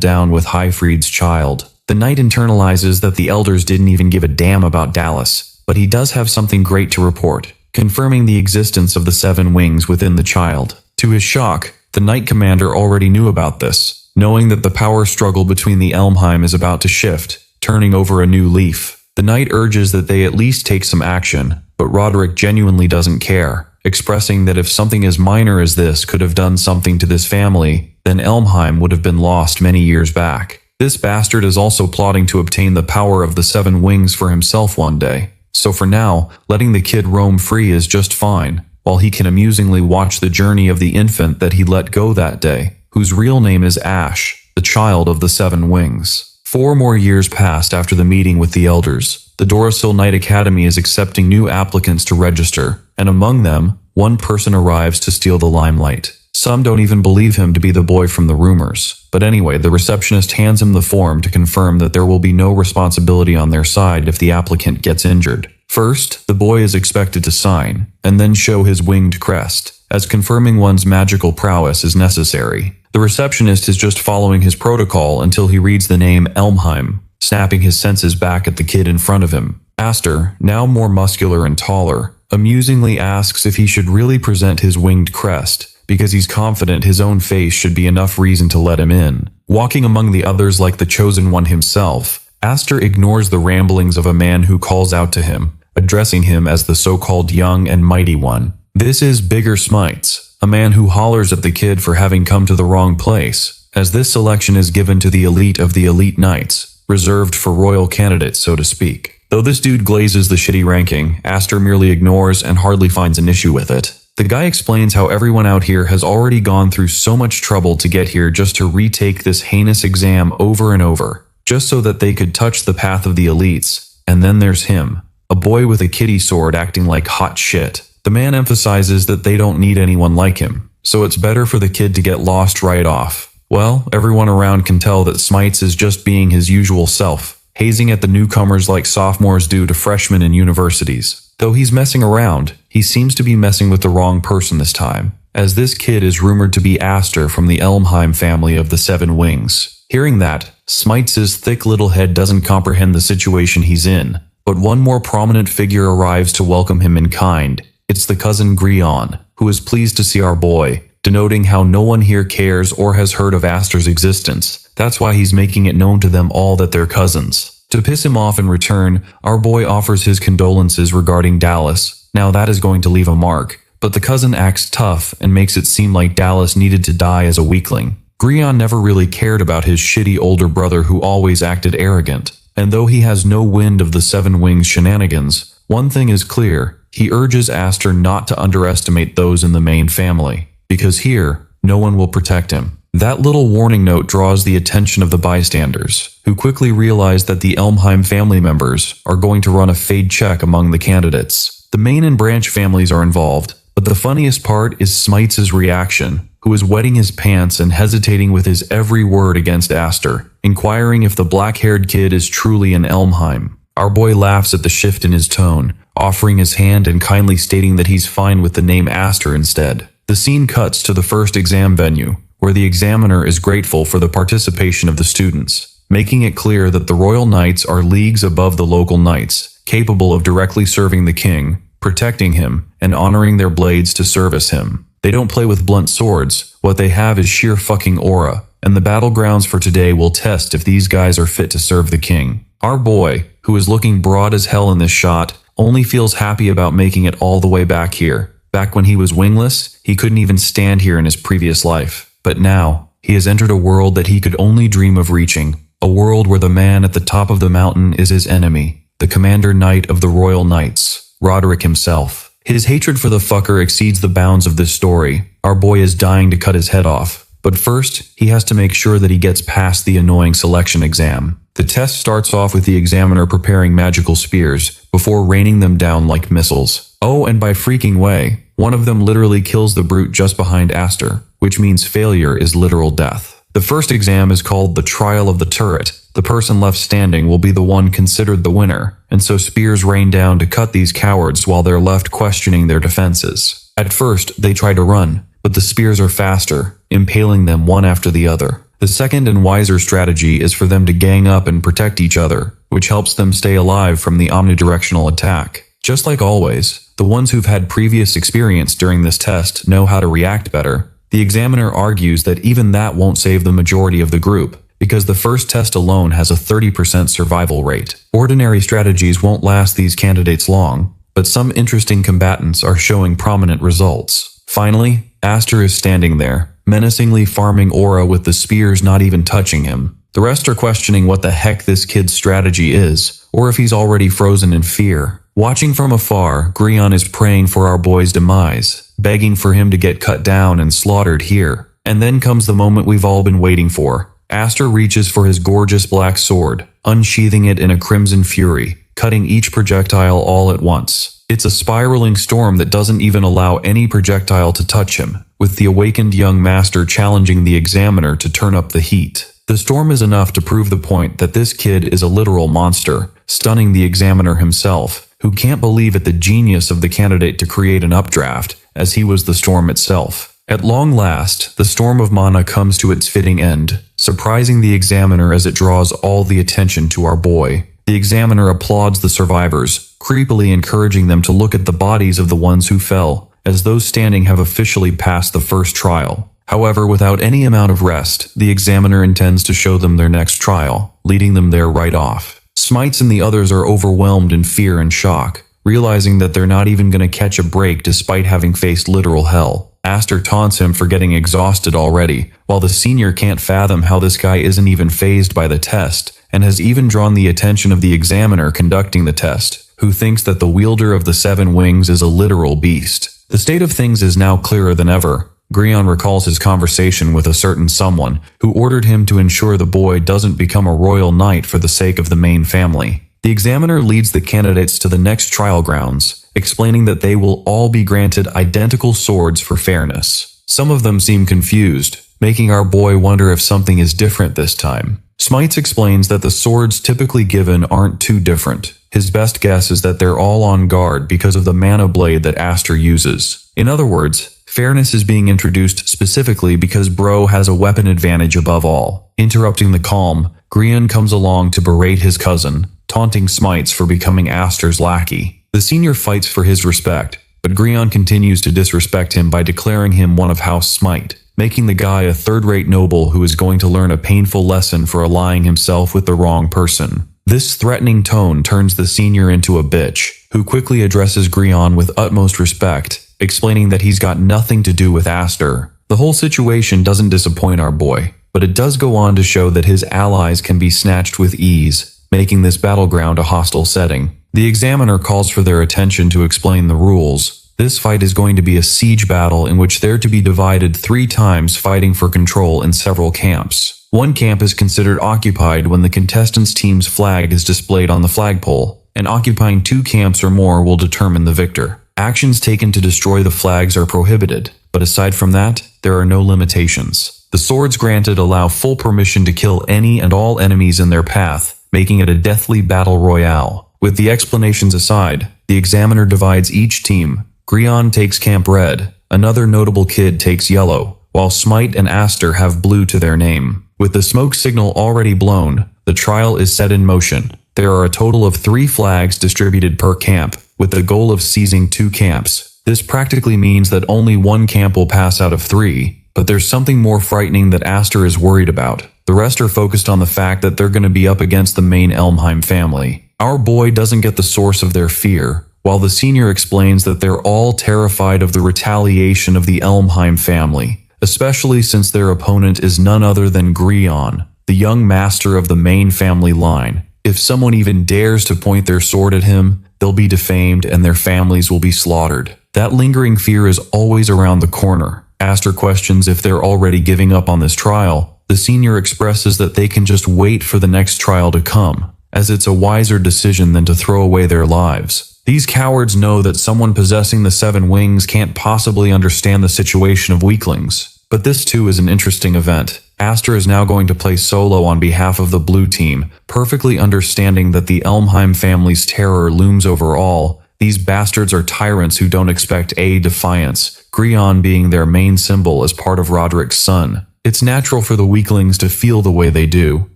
down with Highfried's child. The knight internalizes that the elders didn't even give a damn about Dallas, but he does have something great to report, confirming the existence of the 7 wings within the child. To his shock, the knight commander already knew about this, knowing that the power struggle between the Elmheim is about to shift, turning over a new leaf. The knight urges that they at least take some action, but Roderick genuinely doesn't care, expressing that if something as minor as this could have done something to this family, then Elmheim would have been lost many years back. This bastard is also plotting to obtain the power of the 7 wings for himself one day. So for now, letting the kid roam free is just fine, while he can amusingly watch the journey of the infant that he let go that day, whose real name is Ash, the child of the 7 wings. 4 more years passed after the meeting with the elders. The Dorasil Knight Academy is accepting new applicants to register, and among them, one person arrives to steal the limelight. Some don't even believe him to be the boy from the rumors. But anyway, the receptionist hands him the form to confirm that there will be no responsibility on their side if the applicant gets injured. First, the boy is expected to sign, and then show his winged crest, as confirming one's magical prowess is necessary. The receptionist is just following his protocol until he reads the name Elmheim, snapping his senses back at the kid in front of him. Aster, now more muscular and taller, amusingly asks if he should really present his winged crest, because he's confident his own face should be enough reason to let him in. Walking among the others like the chosen one himself, Aster ignores the ramblings of a man who calls out to him, addressing him as the so-called young and mighty one. This is Bigger Smites, a man who hollers at the kid for having come to the wrong place, as this selection is given to the elite of the elite knights, reserved for royal candidates, so to speak. Though this dude glazes the shitty ranking, Aster merely ignores and hardly finds an issue with it. The guy explains how everyone out here has already gone through so much trouble to get here just to retake this heinous exam over and over, just so that they could touch the path of the elites. And then there's him, a boy with a kitty sword acting like hot shit. The man emphasizes that they don't need anyone like him, so it's better for the kid to get lost right off. Well, everyone around can tell that Smites is just being his usual self, hazing at the newcomers like sophomores do to freshmen in universities. Though he's messing around, he seems to be messing with the wrong person this time, as this kid is rumored to be Aster from the Elmheim family of the 7 wings. Hearing that, Smites' thick little head doesn't comprehend the situation he's in, but one more prominent figure arrives to welcome him in kind. It's the cousin Grion, who is pleased to see our boy, denoting how no one here cares or has heard of Aster's existence. That's why he's making it known to them all that they're cousins. To piss him off in return, our boy offers his condolences regarding Dallas. Now that is going to leave a mark, but the cousin acts tough and makes it seem like Dallas needed to die as a weakling. Grion never really cared about his shitty older brother who always acted arrogant, and though he has no wind of the 7 wings shenanigans, one thing is clear: he urges Aster not to underestimate those in the main family, because here, no one will protect him. That little warning note draws the attention of the bystanders, who quickly realize that the Elmheim family members are going to run a fade check among the candidates. The main and branch families are involved, but the funniest part is Smites' reaction, who is wetting his pants and hesitating with his every word against Aster, inquiring if the black-haired kid is truly an Elmheim. Our boy laughs at the shift in his tone, offering his hand and kindly stating that he's fine with the name Aster instead. The scene cuts to the first exam venue, where the examiner is grateful for the participation of the students, making it clear that the Royal Knights are leagues above the local knights, capable of directly serving the king, protecting him, and honoring their blades to service him. They don't play with blunt swords, what they have is sheer fucking aura, and the battlegrounds for today will test if these guys are fit to serve the king. Our boy, who is looking broad as hell in this shot, only feels happy about making it all the way back here. Back when he was wingless, he couldn't even stand here in his previous life. But now, he has entered a world that he could only dream of reaching, a world where the man at the top of the mountain is his enemy, the commander knight of the Royal Knights, Roderick himself. His hatred for the fucker exceeds the bounds of this story. Our boy is dying to cut his head off, but first, he has to make sure that he gets past the annoying selection exam. The test starts off with the examiner preparing magical spears before raining them down like missiles. Oh, and by freaking way, one of them literally kills the brute just behind Aster, which means failure is literal death. The first exam is called the Trial of the Turret. The person left standing will be the one considered the winner, and so spears rain down to cut these cowards while they're left questioning their defenses. At first, they try to run, but the spears are faster, impaling them one after the other. The second and wiser strategy is for them to gang up and protect each other, which helps them stay alive from the omnidirectional attack. Just like always, the ones who've had previous experience during this test know how to react better. The examiner argues that even that won't save the majority of the group, because the first test alone has a 30% survival rate. Ordinary strategies won't last these candidates long, but some interesting combatants are showing prominent results. Finally, Aster is standing there, menacingly farming aura with the spears not even touching him. The rest are questioning what the heck this kid's strategy is, or if he's already frozen in fear. Watching from afar, Grion is praying for our boy's demise, begging for him to get cut down and slaughtered here. And then comes the moment we've all been waiting for. Aster reaches for his gorgeous black sword, unsheathing it in a crimson fury, cutting each projectile all at once. It's a spiraling storm that doesn't even allow any projectile to touch him, with the awakened young master challenging the examiner to turn up the heat. The storm is enough to prove the point that this kid is a literal monster, stunning the examiner himself, who can't believe at the genius of the candidate to create an updraft, as he was the storm itself. At long last, the storm of mana comes to its fitting end, surprising the examiner as it draws all the attention to our boy. The examiner applauds the survivors, creepily encouraging them to look at the bodies of the ones who fell, as those standing have officially passed the first trial. However, without any amount of rest, the examiner intends to show them their next trial, leading them there right off. Smites and the others are overwhelmed in fear and shock, realizing that they're not even going to catch a break despite having faced literal hell. Aster taunts him for getting exhausted already, while the senior can't fathom how this guy isn't even fazed by the test, and has even drawn the attention of the examiner conducting the test, who thinks that the wielder of the 7 wings is a literal beast. The state of things is now clearer than ever. Grion recalls his conversation with a certain someone, who ordered him to ensure the boy doesn't become a royal knight for the sake of the main family. The examiner leads the candidates to the next trial grounds, explaining that they will all be granted identical swords for fairness. Some of them seem confused, making our boy wonder if something is different this time. Smites explains that the swords typically given aren't too different. His best guess is that they're all on guard because of the mana blade that Aster uses. In other words, fairness is being introduced specifically because Bro has a weapon advantage above all. Interrupting the calm, Grion comes along to berate his cousin, taunting Smites for becoming Aster's lackey. The senior fights for his respect, but Grion continues to disrespect him by declaring him one of House Smite, making the guy a third-rate noble who is going to learn a painful lesson for allying himself with the wrong person. This threatening tone turns the senior into a bitch, who quickly addresses Grion with utmost respect, explaining that he's got nothing to do with Aster. The whole situation doesn't disappoint our boy, but it does go on to show that his allies can be snatched with ease, making this battleground a hostile setting. The examiner calls for their attention to explain the rules. This fight is going to be a siege battle in which they're to be divided 3 times, fighting for control in several camps. One camp is considered occupied when the contestants' team's flag is displayed on the flagpole, and occupying 2 camps or more will determine the victor. Actions taken to destroy the flags are prohibited, but aside from that, there are no limitations. The swords granted allow full permission to kill any and all enemies in their path, making it a deathly battle royale. With the explanations aside, the examiner divides each team. Grion takes Camp Red, another notable kid takes Yellow, while Smite and Aster have blue to their name. With the smoke signal already blown, the trial is set in motion. There are a total of 3 flags distributed per camp, with the goal of seizing 2 camps. This practically means that only 1 camp will pass out of 3, but there's something more frightening that Aster is worried about. The rest are focused on the fact that they're going to be up against the main Elmheim family. Our boy doesn't get the source of their fear, while the senior explains that they're all terrified of the retaliation of the Elmheim family, especially since their opponent is none other than Grion, the young master of the main family line. If someone even dares to point their sword at him, they'll be defamed and their families will be slaughtered. That lingering fear is always around the corner. Aster questions if they're already giving up on this trial. the senior expresses that they can just wait for the next trial to come, as it's a wiser decision than to throw away their lives. These cowards know that someone possessing the 7 wings can't possibly understand the situation of weaklings. But this too is an interesting event. Aster is now going to play solo on behalf of the blue team, perfectly understanding that the Elmheim family's terror looms over all. These bastards are tyrants who don't expect defiance, Grion being their main symbol as part of Roderick's son. It's natural for the weaklings to feel the way they do.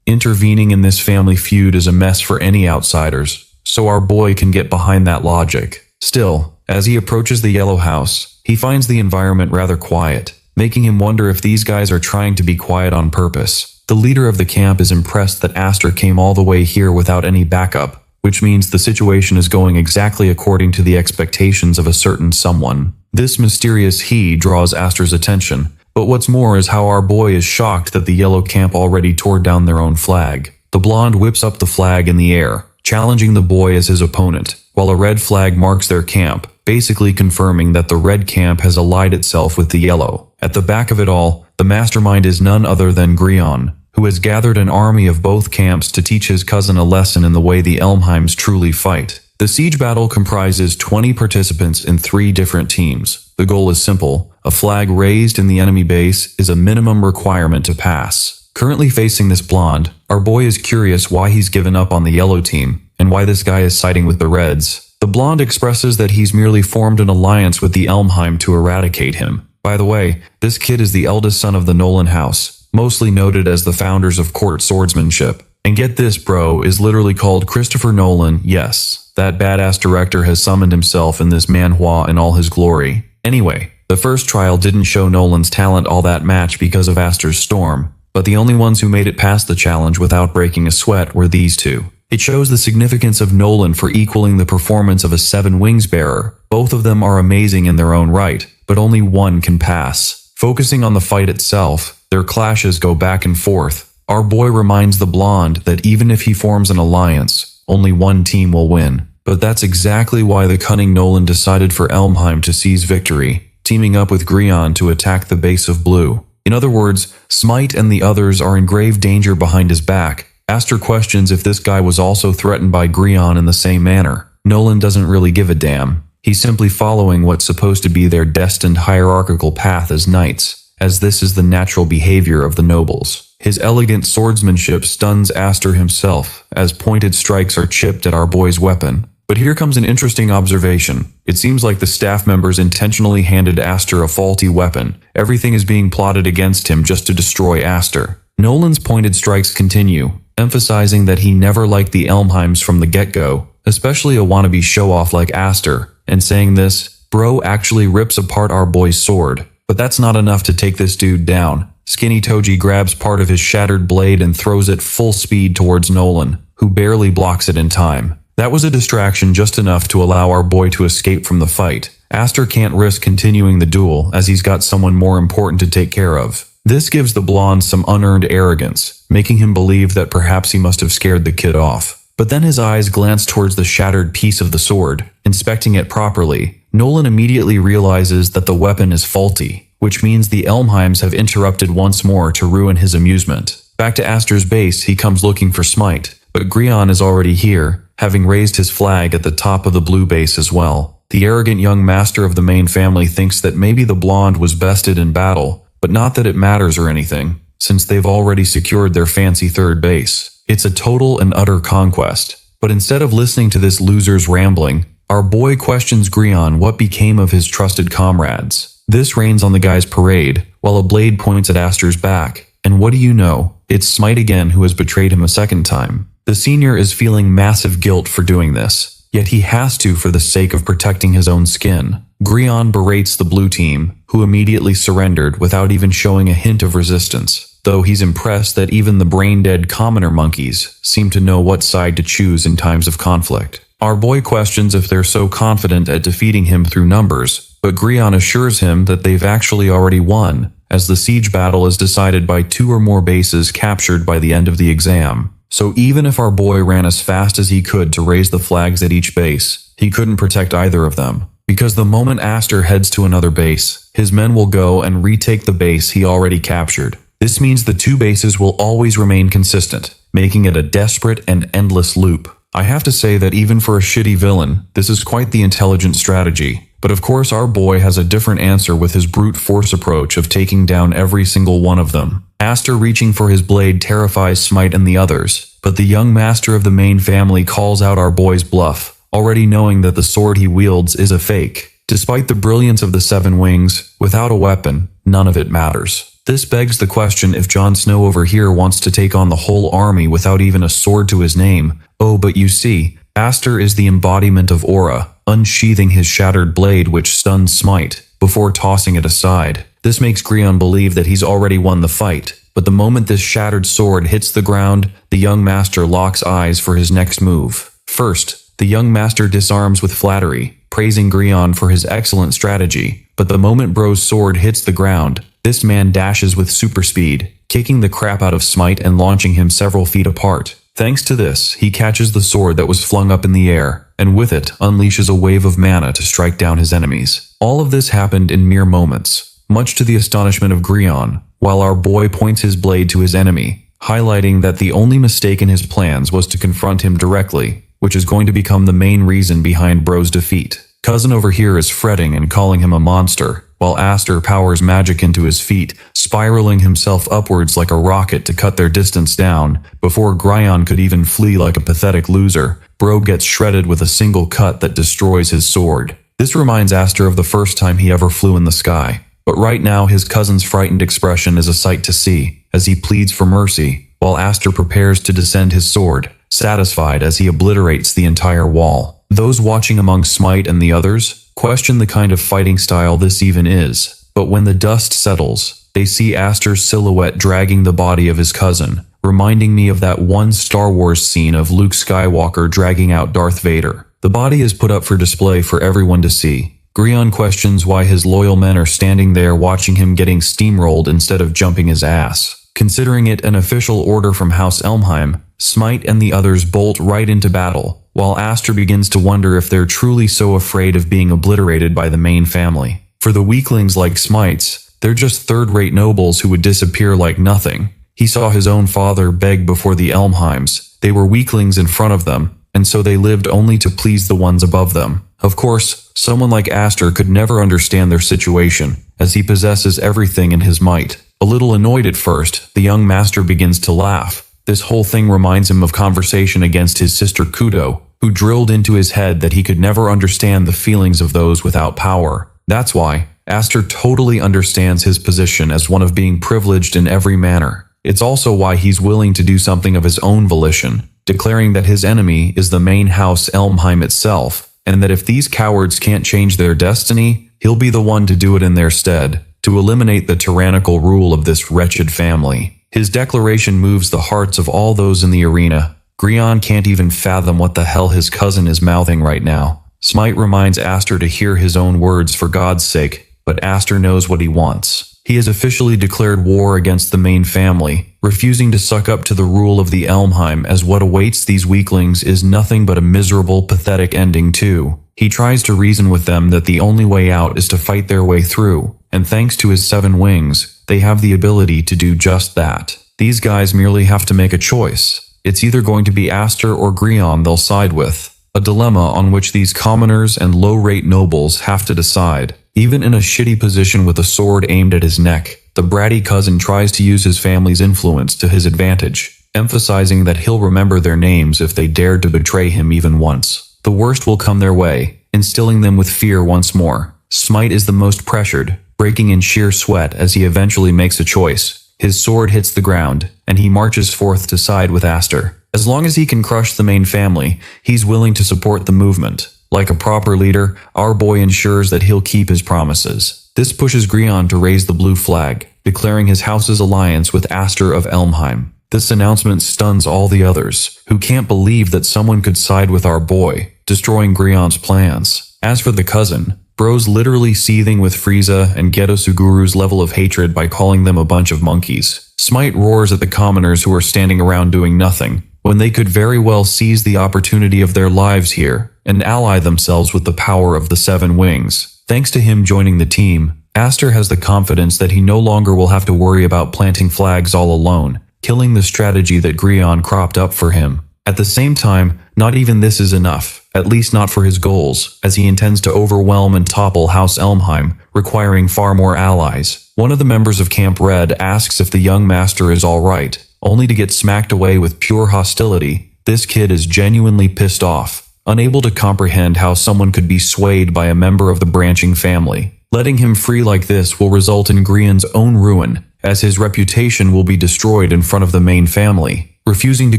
Intervening in this family feud is a mess for any outsiders, so our boy can get behind that logic. Still, as he approaches the yellow house, he finds the environment rather quiet, making him wonder if these guys are trying to be quiet on purpose. The leader of the camp is impressed that Aster came all the way here without any backup, which means the situation is going exactly according to the expectations of a certain someone. This mysterious he draws Aster's attention, but what's more is how our boy is shocked that the yellow camp already tore down their own flag. The blonde whips up the flag in the air, challenging the boy as his opponent, while a red flag marks their camp, basically confirming that the red camp has allied itself with the yellow. At the back of it all, the mastermind is none other than Grion, who has gathered an army of both camps to teach his cousin a lesson in the way the Elmheims truly fight. The siege battle comprises 20 participants in 3 different teams. The goal is simple: a flag raised in the enemy base is a minimum requirement to pass. Currently facing this blonde, our boy is curious why he's given up on the yellow team, and why this guy is siding with the reds. The blonde expresses that he's merely formed an alliance with the Elmheim to eradicate him. By the way, this kid is the eldest son of the Nolan house, mostly noted as the founders of court swordsmanship. And get this, bro, is literally called Christopher Nolan. Yes, that badass director has summoned himself in this manhwa in all his glory. Anyway, the first trial didn't show Nolan's talent all that much because of Aster's storm, but the only ones who made it past the challenge without breaking a sweat were these two. It shows the significance of Nolan for equaling the performance of a 7 wings bearer. Both of them are amazing in their own right, but only one can pass. Focusing on the fight itself, their clashes go back and forth. Our boy reminds the blonde that even if he forms an alliance, only one team will win. But that's exactly why the cunning Nolan decided for Elmheim to seize victory, teaming up with Grion to attack the base of blue. In other words, Smite and the others are in grave danger behind his back. Aster questions if this guy was also threatened by Grion in the same manner. Nolan doesn't really give a damn. He's simply following what's supposed to be their destined hierarchical path as knights, as this is the natural behavior of the nobles. His elegant swordsmanship stuns Aster himself, as pointed strikes are chipped at our boy's weapon. But here comes an interesting observation. It seems like the staff members intentionally handed Aster a faulty weapon. Everything is being plotted against him just to destroy Aster. Nolan's pointed strikes continue, emphasizing that he never liked the Elmheims from the get-go, especially a wannabe show-off like Aster, and saying this, bro actually rips apart our boy's sword. But that's not enough to take this dude down. Skinny Toji grabs part of his shattered blade and throws it full speed towards Nolan, who barely blocks it in time. That was a distraction just enough to allow our boy to escape from the fight. Aster can't risk continuing the duel as he's got someone more important to take care of. This gives the blonde some unearned arrogance, making him believe that perhaps he must have scared the kid off. But then his eyes glance towards the shattered piece of the sword. Inspecting it properly, Nolan immediately realizes that the weapon is faulty, which means the Elmheims have interrupted once more to ruin his amusement. Back to Aster's base, he comes looking for Smite, but Grion is already here, having raised his flag at the top of the blue base as well. The arrogant young master of the main family thinks that maybe the blonde was bested in battle, but not that it matters or anything, since they've already secured their fancy third base. It's a total and utter conquest. But instead of listening to this loser's rambling, our boy questions Grion what became of his trusted comrades. This rains on the guy's parade, while a blade points at Aster's back. And what do you know? It's Smite again who has betrayed him a second time. The senior is feeling massive guilt for doing this, yet he has to for the sake of protecting his own skin. Grion berates the blue team, who immediately surrendered without even showing a hint of resistance, though he's impressed that even the brain-dead commoner monkeys seem to know what side to choose in times of conflict. Our boy questions if they're so confident at defeating him through numbers, but Grion assures him that they've actually already won, as the siege battle is decided by 2 or more bases captured by the end of the exam. So even if our boy ran as fast as he could to raise the flags at each base, he couldn't protect either of them. Because the moment Aster heads to another base, his men will go and retake the base he already captured. This means the two bases will always remain consistent, making it a desperate and endless loop. I have to say that even for a shitty villain, this is quite the intelligent strategy. But of course our boy has a different answer with his brute force approach of taking down every single one of them. Aster reaching for his blade terrifies Smite and the others, but the young master of the main family calls out our boy's bluff, already knowing that the sword he wields is a fake. Despite the brilliance of the Seven Wings, without a weapon, none of it matters. This begs the question if Jon Snow over here wants to take on the whole army without even a sword to his name. Oh, but you see, Aster is the embodiment of aura, unsheathing his shattered blade which stuns Smite, before tossing it aside. This makes Grion believe that he's already won the fight, but the moment this shattered sword hits the ground, the young master locks eyes for his next move. First, the young master disarms with flattery, praising Grion for his excellent strategy, but the moment Bro's sword hits the ground, this man dashes with super speed, kicking the crap out of Smite and launching him several feet apart. Thanks to this, he catches the sword that was flung up in the air, and with it, unleashes a wave of mana to strike down his enemies. All of this happened in mere moments, much to the astonishment of Grion, while our boy points his blade to his enemy, highlighting that the only mistake in his plans was to confront him directly, which is going to become the main reason behind Bro's defeat. Cousin over here is fretting and calling him a monster, while Aster powers magic into his feet, spiraling himself upwards like a rocket to cut their distance down. Before Grion could even flee like a pathetic loser, Bro gets shredded with a single cut that destroys his sword. This reminds Aster of the first time he ever flew in the sky. But right now his cousin's frightened expression is a sight to see, as he pleads for mercy, while Aster prepares to descend his sword, satisfied as he obliterates the entire wall. Those watching among Smite and the others question the kind of fighting style this even is, but when the dust settles, they see Aster's silhouette dragging the body of his cousin, reminding me of that one Star Wars scene of Luke Skywalker dragging out Darth Vader. The body is put up for display for everyone to see. Grion questions why his loyal men are standing there watching him getting steamrolled instead of jumping his ass. Considering it an official order from House Elmheim, Smite and the others bolt right into battle, while Aster begins to wonder if they're truly so afraid of being obliterated by the main family. For the weaklings like Smite's, they're just third-rate nobles who would disappear like nothing. He saw his own father beg before the Elmheims. They were weaklings in front of them, and so they lived only to please the ones above them. Of course, someone like Aster could never understand their situation, as he possesses everything in his might. A little annoyed at first, the young master begins to laugh. This whole thing reminds him of conversation against his sister Kudo, who drilled into his head that he could never understand the feelings of those without power. That's why Aster totally understands his position as one of being privileged in every manner. It's also why he's willing to do something of his own volition, declaring that his enemy is the main house Elmheim itself, and that if these cowards can't change their destiny, he'll be the one to do it in their stead, to eliminate the tyrannical rule of this wretched family. His declaration moves the hearts of all those in the arena. Grion can't even fathom what the hell his cousin is mouthing right now. Smite reminds Aster to hear his own words for God's sake, but Aster knows what he wants. He has officially declared war against the main family, refusing to suck up to the rule of the Elmheim, as what awaits these weaklings is nothing but a miserable, pathetic ending too. He tries to reason with them that the only way out is to fight their way through, and thanks to his 7 wings, they have the ability to do just that. These guys merely have to make a choice. It's either going to be Aster or Grion they'll side with, a dilemma on which these commoners and low-rate nobles have to decide. Even in a shitty position with a sword aimed at his neck, the bratty cousin tries to use his family's influence to his advantage, emphasizing that he'll remember their names if they dared to betray him even once. The worst will come their way, instilling them with fear once more. Smite is the most pressured, breaking in sheer sweat as he eventually makes a choice. His sword hits the ground, and he marches forth to side with Aster. As long as he can crush the main family, he's willing to support the movement. Like a proper leader, our boy ensures that he'll keep his promises. This pushes Grion to raise the blue flag, declaring his house's alliance with Aster of Elmheim. This announcement stuns all the others, who can't believe that someone could side with our boy, destroying Grion's plans. As for the cousin, Bro's literally seething with Frieza and Geto Suguru's level of hatred by calling them a bunch of monkeys. Smite roars at the commoners who are standing around doing nothing, when they could very well seize the opportunity of their lives here, and ally themselves with the power of the 7 wings. Thanks to him joining the team, Aster has the confidence that he no longer will have to worry about planting flags all alone, killing the strategy that Grion cropped up for him. At the same time, not even this is enough, at least not for his goals, as he intends to overwhelm and topple House Elmheim, requiring far more allies. One of the members of Camp Red asks if the young master is alright, only to get smacked away with pure hostility. This kid is genuinely pissed off, unable to comprehend how someone could be swayed by a member of the branching family. Letting him free like this will result in Grion's own ruin, as his reputation will be destroyed in front of the main family. Refusing to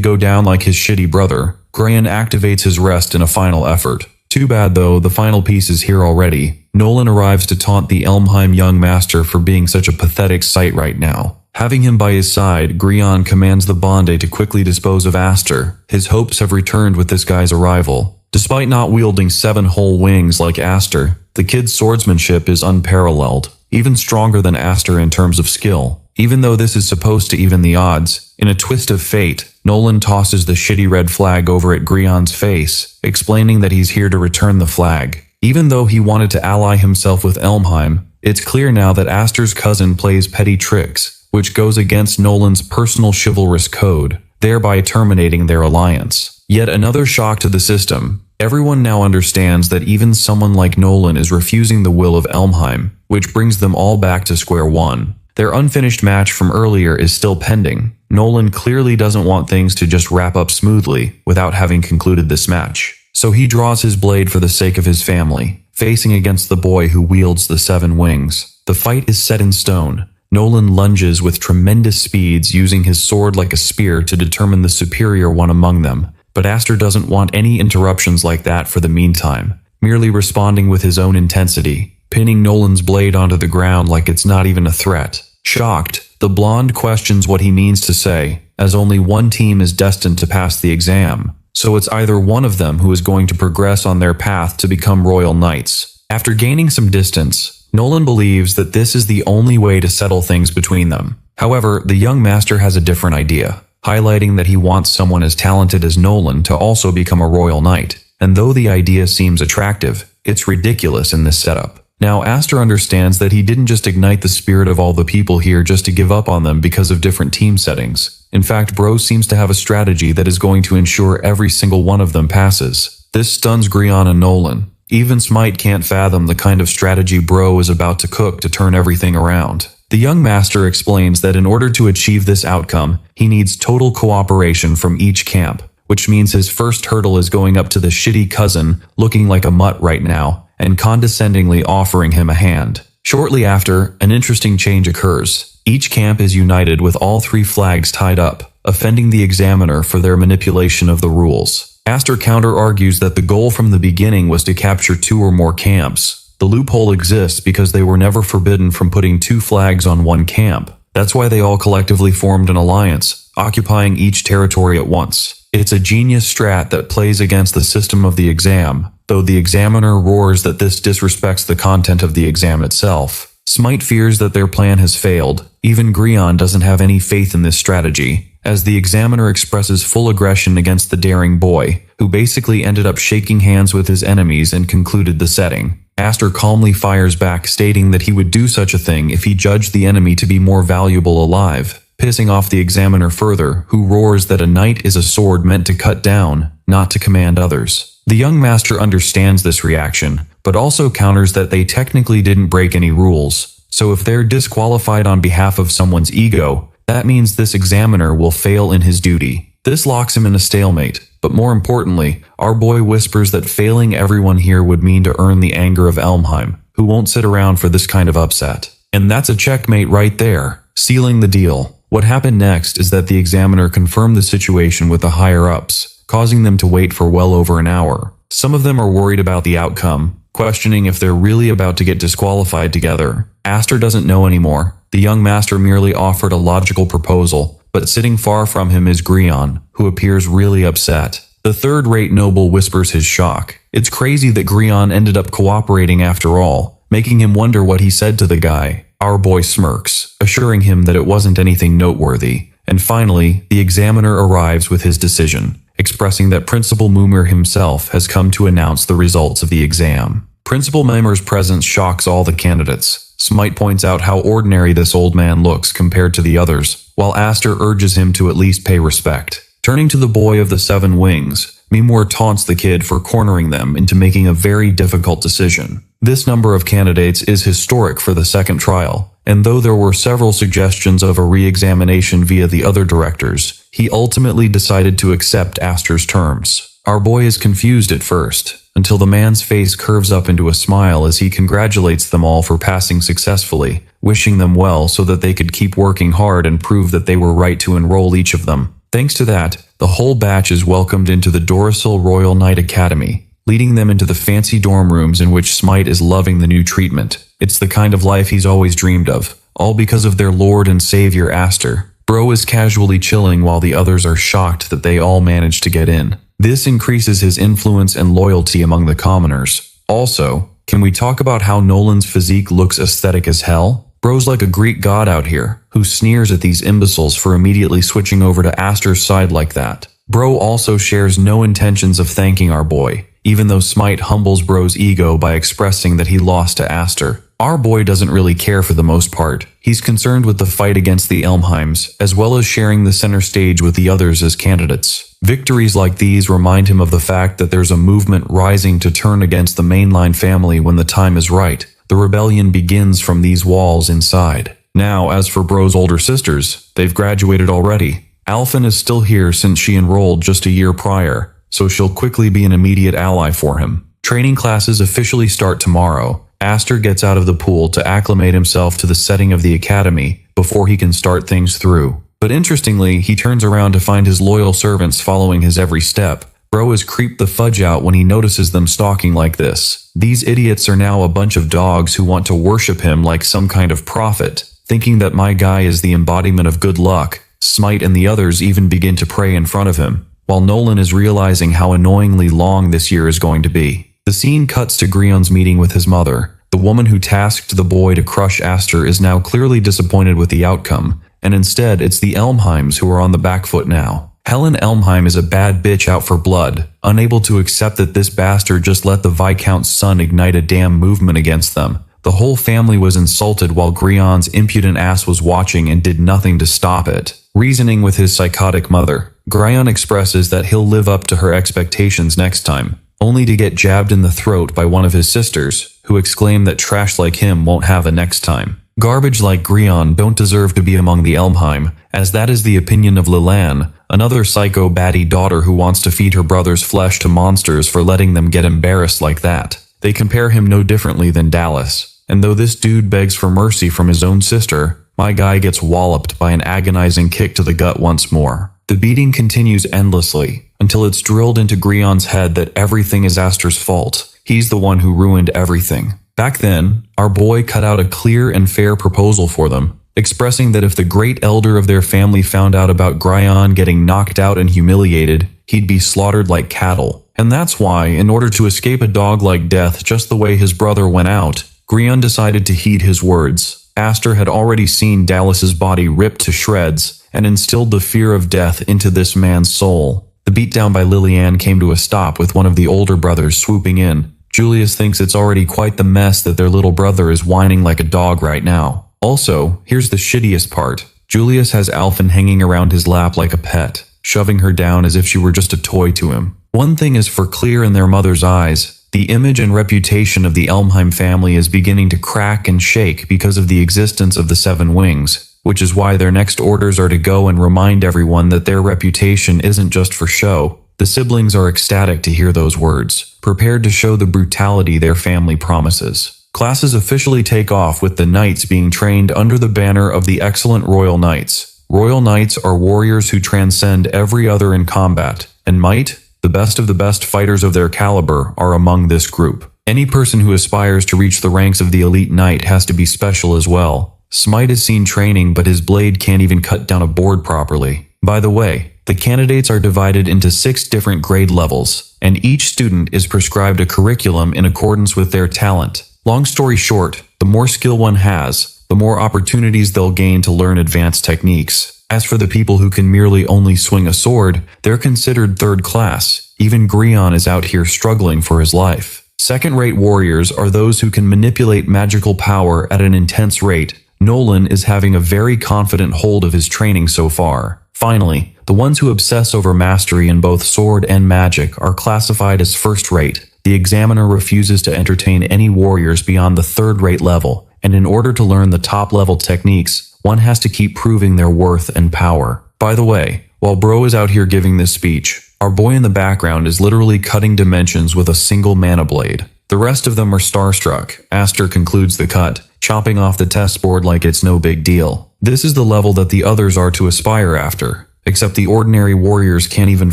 go down like his shitty brother, Grion activates his rest in a final effort. Too bad though, the final piece is here already. Nolan arrives to taunt the Elmheim young master for being such a pathetic sight right now. Having him by his side, Grion commands the Bonde to quickly dispose of Aster. His hopes have returned with this guy's arrival. Despite not wielding 7 whole wings like Aster, the kid's swordsmanship is unparalleled, even stronger than Aster in terms of skill. Even though this is supposed to even the odds, in a twist of fate, Nolan tosses the shitty red flag over at Grion's face, explaining that he's here to return the flag. Even though he wanted to ally himself with Elmheim, it's clear now that Aster's cousin plays petty tricks, which goes against Nolan's personal chivalrous code, thereby terminating their alliance. Yet another shock to the system. Everyone now understands that even someone like Nolan is refusing the will of Elmheim, which brings them all back to square one. Their unfinished match from earlier is still pending. Nolan clearly doesn't want things to just wrap up smoothly without having concluded this match. So he draws his blade for the sake of his family, facing against the boy who wields the 7 wings. The fight is set in stone. Nolan lunges with tremendous speeds, using his sword like a spear to determine the superior one among them. But Aster doesn't want any interruptions like that for the meantime, merely responding with his own intensity, pinning Nolan's blade onto the ground like it's not even a threat. Shocked, the blonde questions what he means to say, as only one team is destined to pass the exam, so it's either one of them who is going to progress on their path to become royal knights. After gaining some distance, Nolan believes that this is the only way to settle things between them. However, the young master has a different idea, highlighting that he wants someone as talented as Nolan to also become a royal knight. And though the idea seems attractive, it's ridiculous in this setup. Now Aster understands that he didn't just ignite the spirit of all the people here just to give up on them because of different team settings. In fact, Bro seems to have a strategy that is going to ensure every single one of them passes. This stuns Grion and Nolan. Even Smite can't fathom the kind of strategy Bro is about to cook to turn everything around. The young master explains that in order to achieve this outcome, he needs total cooperation from each camp, which means his first hurdle is going up to the shitty cousin looking like a mutt right now, and condescendingly offering him a hand. Shortly after, an interesting change occurs. Each camp is united with all 3 flags tied up, offending the examiner for their manipulation of the rules. Aster counter-argues that the goal from the beginning was to capture 2 or more camps. The loophole exists because they were never forbidden from putting 2 flags on one camp. That's why they all collectively formed an alliance, occupying each territory at once. It's a genius strat that plays against the system of the exam, though the examiner roars that this disrespects the content of the exam itself. Smite fears that their plan has failed. Even Grion doesn't have any faith in this strategy, as the examiner expresses full aggression against the daring boy, who basically ended up shaking hands with his enemies and concluded the setting. Aster calmly fires back, stating that he would do such a thing if he judged the enemy to be more valuable alive, pissing off the examiner further, who roars that a knight is a sword meant to cut down, not to command others. The young master understands this reaction, but also counters that they technically didn't break any rules, so if they're disqualified on behalf of someone's ego, that means this examiner will fail in his duty. This locks him in a stalemate, but more importantly, our boy whispers that failing everyone here would mean to earn the anger of Elmheim, who won't sit around for this kind of upset. And that's a checkmate right there, sealing the deal. What happened next is that the examiner confirmed the situation with the higher-ups, causing them to wait for well over an hour. Some of them are worried about the outcome, questioning if they're really about to get disqualified together. Aster doesn't know anymore. The young master merely offered a logical proposal, but sitting far from him is Grion, who appears really upset. The third-rate noble whispers his shock. It's crazy that Grion ended up cooperating after all, making him wonder what he said to the guy. Our boy smirks, assuring him that it wasn't anything noteworthy. And finally, the examiner arrives with his decision, expressing that Principal Mumir himself has come to announce the results of the exam. Principal Mimir's presence shocks all the candidates, Smite points out how ordinary this old man looks compared to the others, while Aster urges him to at least pay respect. Turning to the boy of the 7 wings, Mimur taunts the kid for cornering them into making a very difficult decision. This number of candidates is historic for the second trial, and though there were several suggestions of a re-examination via the other directors, he ultimately decided to accept Aster's terms. Our boy is confused at first, until the man's face curves up into a smile as he congratulates them all for passing successfully, wishing them well so that they could keep working hard and prove that they were right to enroll each of them. Thanks to that, the whole batch is welcomed into the Dronzer Royal Knight Academy, leading them into the fancy dorm rooms in which Smite is loving the new treatment. It's the kind of life he's always dreamed of, all because of their lord and savior Aster. Bro is casually chilling while the others are shocked that they all managed to get in. This increases his influence and loyalty among the commoners. Also, can we talk about how Nolan's physique looks aesthetic as hell? Bro's like a Greek god out here, who sneers at these imbeciles for immediately switching over to Aster's side like that. Bro also shares no intentions of thanking our boy, even though Smite humbles Bro's ego by expressing that he lost to Aster. Our boy doesn't really care for the most part. He's concerned with the fight against the Elmheims, as well as sharing the center stage with the others as candidates. Victories like these remind him of the fact that there's a movement rising to turn against the mainline family when the time is right. The rebellion begins from these walls inside. Now, as for Bro's older sisters, they've graduated already. Alphen is still here since she enrolled just a year prior, so she'll quickly be an immediate ally for him. Training classes officially start tomorrow. Aster gets out of the pool to acclimate himself to the setting of the academy before he can start things through. But interestingly, he turns around to find his loyal servants following his every step. Bro is creeped the fudge out when he notices them stalking like this. These idiots are now a bunch of dogs who want to worship him like some kind of prophet. Thinking that my guy is the embodiment of good luck, Smite and the others even begin to pray in front of him, while Nolan is realizing how annoyingly long this year is going to be. The scene cuts to Grion's meeting with his mother. The woman who tasked the boy to crush Aster is now clearly disappointed with the outcome, and instead it's the Elmheims who are on the back foot now. Helen Elmheim is a bad bitch out for blood, unable to accept that this bastard just let the Viscount's son ignite a damn movement against them. The whole family was insulted while Grion's impudent ass was watching and did nothing to stop it. Reasoning with his psychotic mother, Grion expresses that he'll live up to her expectations next time, only to get jabbed in the throat by one of his sisters, who exclaim that trash like him won't have a next time. Garbage like Grion don't deserve to be among the Elmheim, as that is the opinion of Lilan, another psycho baddie daughter who wants to feed her brother's flesh to monsters for letting them get embarrassed like that. They compare him no differently than Dallas, and though this dude begs for mercy from his own sister, my guy gets walloped by an agonizing kick to the gut once more. The beating continues endlessly, until it's drilled into Grion's head that everything is Aster's fault. He's the one who ruined everything. Back then, our boy cut out a clear and fair proposal for them, expressing that if the great elder of their family found out about Grion getting knocked out and humiliated, he'd be slaughtered like cattle. And that's why, in order to escape a dog-like death just the way his brother went out, Grion decided to heed his words. Aster had already seen Dallas's body ripped to shreds, and instilled the fear of death into this man's soul. The beatdown by Lillian came to a stop with one of the older brothers swooping in. Julius thinks it's already quite the mess that their little brother is whining like a dog right now. Also, here's the shittiest part. Julius has Alphen hanging around his lap like a pet, shoving her down as if she were just a toy to him. One thing is for clear in their mother's eyes. The image and reputation of the Elmheim family is beginning to crack and shake because of the existence of the 7 Wings, which is why their next orders are to go and remind everyone that their reputation isn't just for show. The siblings are ecstatic to hear those words, prepared to show the brutality their family promises. Classes officially take off with the knights being trained under the banner of the excellent Royal Knights. Royal Knights are warriors who transcend every other in combat, and might, the best of the best fighters of their caliber, are among this group. Any person who aspires to reach the ranks of the elite knight has to be special as well. Smite has seen training, but his blade can't even cut down a board properly. By the way, the candidates are divided into 6 different grade levels, and each student is prescribed a curriculum in accordance with their talent. Long story short, the more skill one has, the more opportunities they'll gain to learn advanced techniques. As for the people who can merely only swing a sword, they're considered third class. Even Grion is out here struggling for his life. Second-rate warriors are those who can manipulate magical power at an intense rate. Nolan is having a very confident hold of his training so far. Finally, the ones who obsess over mastery in both sword and magic are classified as first-rate. The examiner refuses to entertain any warriors beyond the third-rate level, and in order to learn the top-level techniques, one has to keep proving their worth and power. By the way, while Bro is out here giving this speech, our boy in the background is literally cutting dimensions with a single mana blade. The rest of them are starstruck. Aster concludes the cut, chopping off the test board like it's no big deal. This is the level that the others are to aspire after, except the ordinary warriors can't even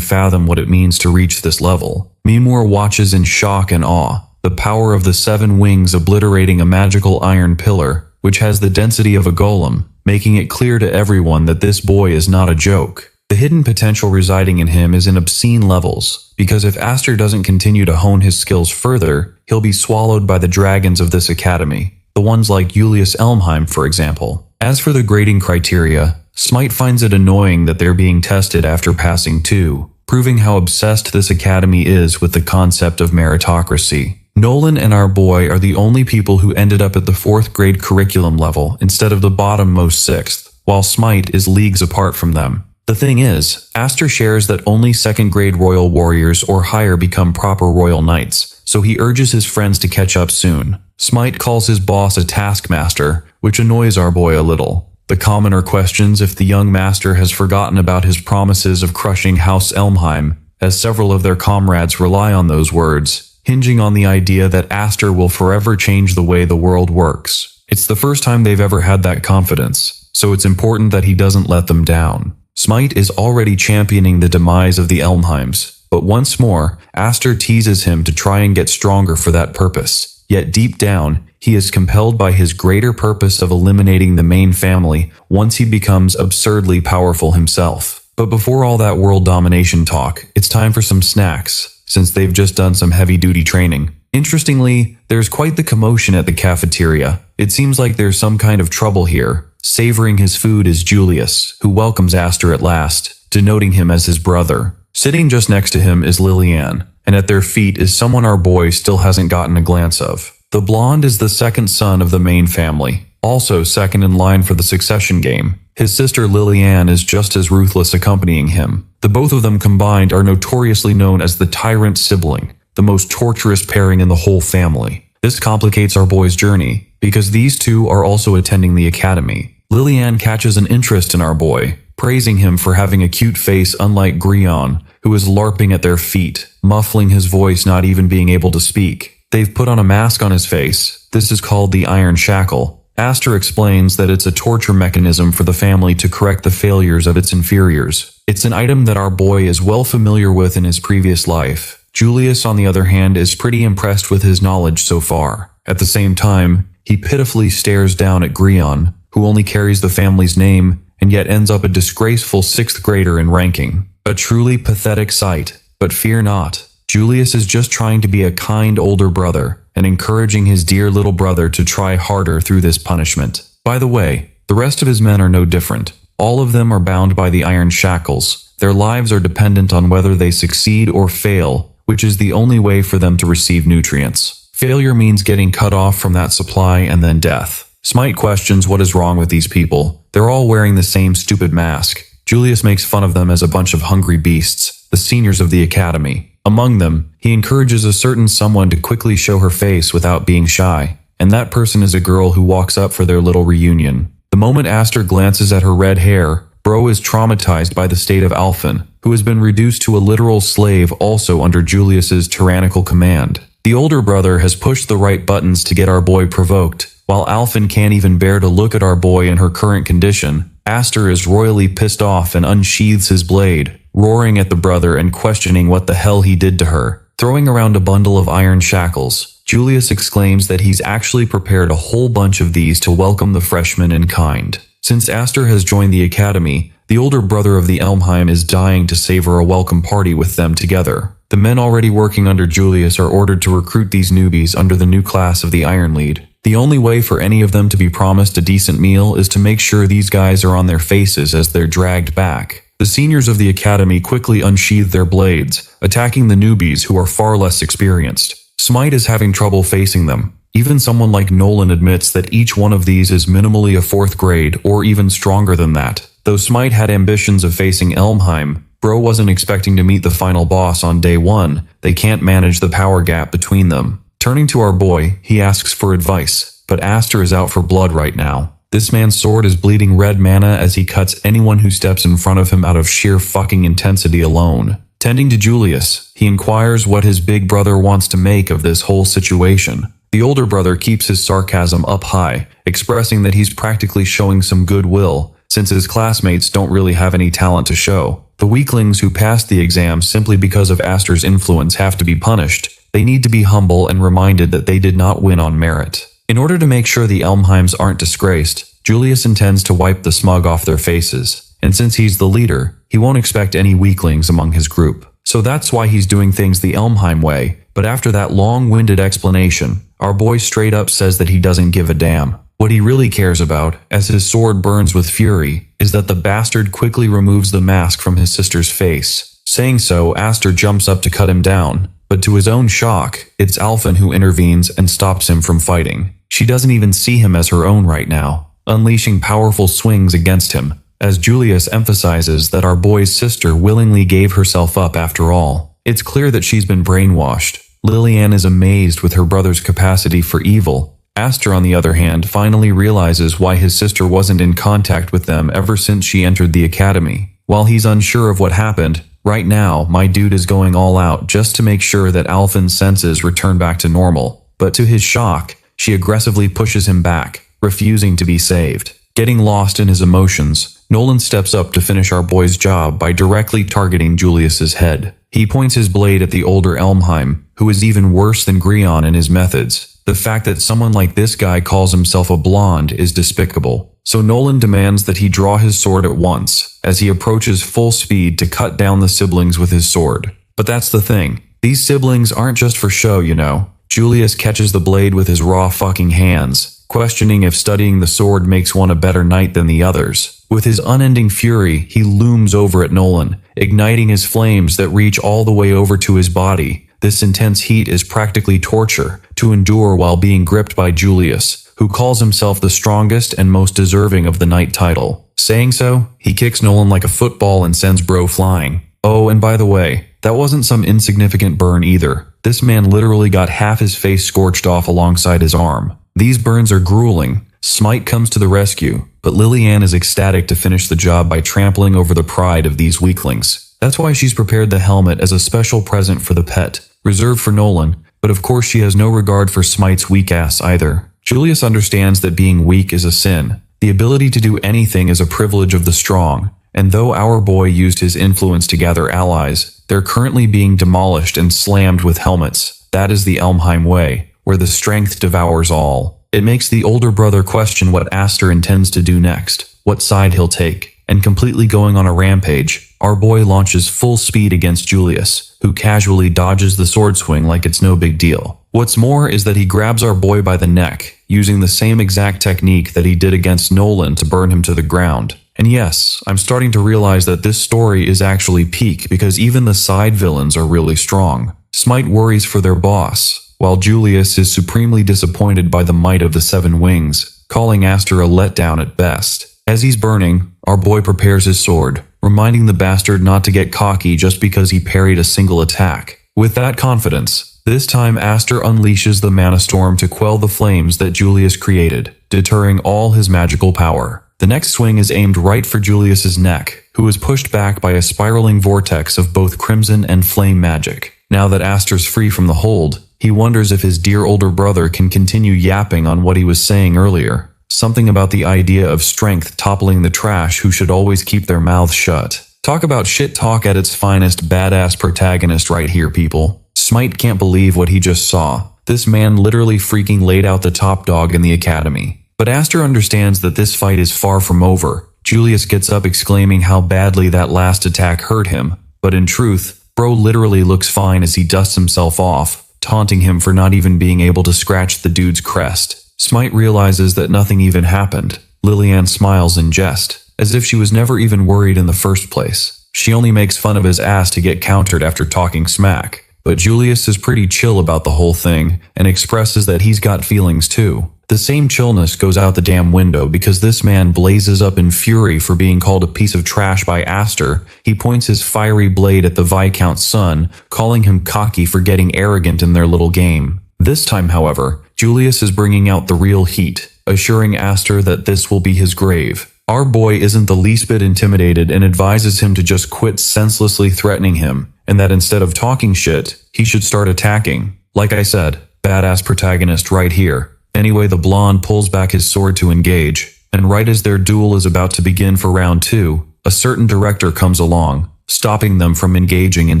fathom what it means to reach this level. Mimur watches in shock and awe, the power of the 7 wings obliterating a magical iron pillar, which has the density of a golem, making it clear to everyone that this boy is not a joke. The hidden potential residing in him is in obscene levels, because if Aster doesn't continue to hone his skills further, he'll be swallowed by the dragons of this academy, the ones like Julius Elmheim, for example. As for the grading criteria, Smite finds it annoying that they're being tested after passing 2, proving how obsessed this academy is with the concept of meritocracy. Nolan and our boy are the only people who ended up at the 4th grade curriculum level instead of the bottom-most 6th, while Smite is leagues apart from them. The thing is, Aster shares that only 2nd grade royal warriors or higher become proper royal knights, so he urges his friends to catch up soon. Smite calls his boss a taskmaster, which annoys our boy a little. The commoner questions if the young master has forgotten about his promises of crushing House Elmheim, as several of their comrades rely on those words, hinging on the idea that Aster will forever change the way the world works. It's the first time they've ever had that confidence, so it's important that he doesn't let them down. Smite is already championing the demise of the Elmheims, but once more, Aster teases him to try and get stronger for that purpose. Yet deep down, he is compelled by his greater purpose of eliminating the main family once he becomes absurdly powerful himself. But before all that world domination talk, it's time for some snacks, since they've just done some heavy-duty training. Interestingly, there's quite the commotion at the cafeteria. It seems like there's some kind of trouble here. Savoring his food is Julius, who welcomes Aster at last, denoting him as his brother. Sitting just next to him is Lillian, and at their feet is someone our boy still hasn't gotten a glance of. The blonde is the 2nd son of the main family, also 2nd in line for the succession game. His sister Lillian is just as ruthless, accompanying him. The both of them combined are notoriously known as the tyrant sibling, the most torturous pairing in the whole family. This complicates our boy's journey, because these two are also attending the academy. Lillian catches an interest in our boy, praising him for having a cute face unlike Grion, who is LARPing at their feet, muffling his voice, not even being able to speak. They've put on a mask on his face. This is called the Iron Shackle. Aster explains that it's a torture mechanism for the family to correct the failures of its inferiors. It's an item that our boy is well familiar with in his previous life. Julius, on the other hand, is pretty impressed with his knowledge so far. At the same time, he pitifully stares down at Grion, who only carries the family's name and yet ends up a disgraceful 6th grader in ranking. A truly pathetic sight, but fear not. Julius is just trying to be a kind older brother and encouraging his dear little brother to try harder through this punishment. By the way, the rest of his men are no different. All of them are bound by the iron shackles. Their lives are dependent on whether they succeed or fail, which is the only way for them to receive nutrients. Failure means getting cut off from that supply and then death. Smite questions what is wrong with these people. They're all wearing the same stupid mask. Julius makes fun of them as a bunch of hungry beasts, the seniors of the academy. Among them, he encourages a certain someone to quickly show her face without being shy, and that person is a girl who walks up for their little reunion. The moment Aster glances at her red hair, Bro is traumatized by the state of Alphen, who has been reduced to a literal slave also under Julius's tyrannical command. The older brother has pushed the right buttons to get our boy provoked. While Alphen can't even bear to look at our boy in her current condition, Aster is royally pissed off and unsheathes his blade, roaring at the brother and questioning what the hell he did to her. Throwing around a bundle of iron shackles, Julius exclaims that he's actually prepared a whole bunch of these to welcome the freshmen in kind. Since Aster has joined the academy, the older brother of the Elmheim is dying to savor a welcome party with them together. The men already working under Julius are ordered to recruit these newbies under the new class of the Iron Lead. The only way for any of them to be promised a decent meal is to make sure these guys are on their faces as they're dragged back. The seniors of the academy quickly unsheath their blades, attacking the newbies who are far less experienced. Smite is having trouble facing them. Even someone like Nolan admits that each one of these is minimally a 4th grade or even stronger than that. Though Smite had ambitions of facing Elmheim, Bro wasn't expecting to meet the final boss on day 1. They can't manage the power gap between them. Turning to our boy, he asks for advice, but Aster is out for blood right now. This man's sword is bleeding red mana as he cuts anyone who steps in front of him out of sheer fucking intensity alone. Tending to Julius, he inquires what his big brother wants to make of this whole situation. The older brother keeps his sarcasm up high, expressing that he's practically showing some goodwill, since his classmates don't really have any talent to show. The weaklings who passed the exam simply because of Aster's influence have to be punished. They need to be humble and reminded that they did not win on merit. In order to make sure the Elmheims aren't disgraced, Julius intends to wipe the smug off their faces. And since he's the leader, he won't expect any weaklings among his group. So that's why he's doing things the Elmheim way. But after that long-winded explanation, our boy straight up says that he doesn't give a damn. What he really cares about, as his sword burns with fury, is that the bastard quickly removes the mask from his sister's face. Saying so, Aster jumps up to cut him down. But to his own shock, it's Alphen who intervenes and stops him from fighting. She doesn't even see him as her own right now, unleashing powerful swings against him, as Julius emphasizes that our boy's sister willingly gave herself up after all. It's clear that she's been brainwashed. Lillian is amazed with her brother's capacity for evil. Aster, on the other hand, finally realizes why his sister wasn't in contact with them ever since she entered the academy. While he's unsure of what happened, right now, my dude is going all out just to make sure that Alphen's senses return back to normal. But to his shock, she aggressively pushes him back, refusing to be saved. Getting lost in his emotions, Nolan steps up to finish our boy's job by directly targeting Julius's head. He points his blade at the older Elmheim, who is even worse than Grion in his methods. The fact that someone like this guy calls himself a blonde is despicable. So Nolan demands that he draw his sword at once, as he approaches full speed to cut down the siblings with his sword. But that's the thing. These siblings aren't just for show, you know. Julius catches the blade with his raw fucking hands, questioning if studying the sword makes one a better knight than the others. With his unending fury, he looms over at Nolan, igniting his flames that reach all the way over to his body. This intense heat is practically torture to endure while being gripped by Julius, who calls himself the strongest and most deserving of the knight title. Saying so, he kicks Nolan like a football and sends Bro flying. Oh, and by the way, that wasn't some insignificant burn either. This man literally got half his face scorched off alongside his arm. These burns are grueling. Smite comes to the rescue, but Lillian is ecstatic to finish the job by trampling over the pride of these weaklings. That's why she's prepared the helmet as a special present for the pet, reserved for Nolan, but of course she has no regard for Smite's weak ass either. Julius understands that being weak is a sin. The ability to do anything is a privilege of the strong, and though our boy used his influence to gather allies, they're currently being demolished and slammed with helmets. That is the Elmheim way, where the strength devours all. It makes the older brother question what Aster intends to do next, what side he'll take, and completely going on a rampage, our boy launches full speed against Julius, who casually dodges the sword swing like it's no big deal. What's more is that he grabs our boy by the neck, using the same exact technique that he did against Nolan to burn him to the ground. And yes, I'm starting to realize that this story is actually peak because even the side villains are really strong. Smite worries for their boss, while Julius is supremely disappointed by the might of the Seven Wings, calling Aster a letdown at best. As he's burning, our boy prepares his sword, reminding the bastard not to get cocky just because he parried a single attack. With that confidence, this time Aster unleashes the mana storm to quell the flames that Julius created, deterring all his magical power. The next swing is aimed right for Julius's neck, who is pushed back by a spiraling vortex of both crimson and flame magic. Now that Aster's free from the hold, he wonders if his dear older brother can continue yapping on what he was saying earlier. Something about the idea of strength toppling the trash who should always keep their mouths shut. Talk about shit talk at its finest, badass protagonist right here, people. Smite can't believe what he just saw. This man literally freaking laid out the top dog in the academy. But Aster understands that this fight is far from over. Julius gets up exclaiming how badly that last attack hurt him. But in truth, Bro literally looks fine as he dusts himself off, taunting him for not even being able to scratch the dude's crest. Smite realizes that nothing even happened. Lillian smiles in jest, as if she was never even worried in the first place. She only makes fun of his ass to get countered after talking smack. but Julius is pretty chill about the whole thing and expresses that he's got feelings too. The same chillness goes out the damn window because this man blazes up in fury for being called a piece of trash by Aster. He points his fiery blade at the Viscount's son, calling him cocky for getting arrogant in their little game. This time, however, Julius is bringing out the real heat, assuring Aster that this will be his grave. Our boy isn't the least bit intimidated and advises him to just quit senselessly threatening him, and that instead of talking shit, he should start attacking. Like I said, badass protagonist right here. Anyway, the blonde pulls back his sword to engage, and right as their duel is about to begin for round 2, a certain director comes along, stopping them from engaging in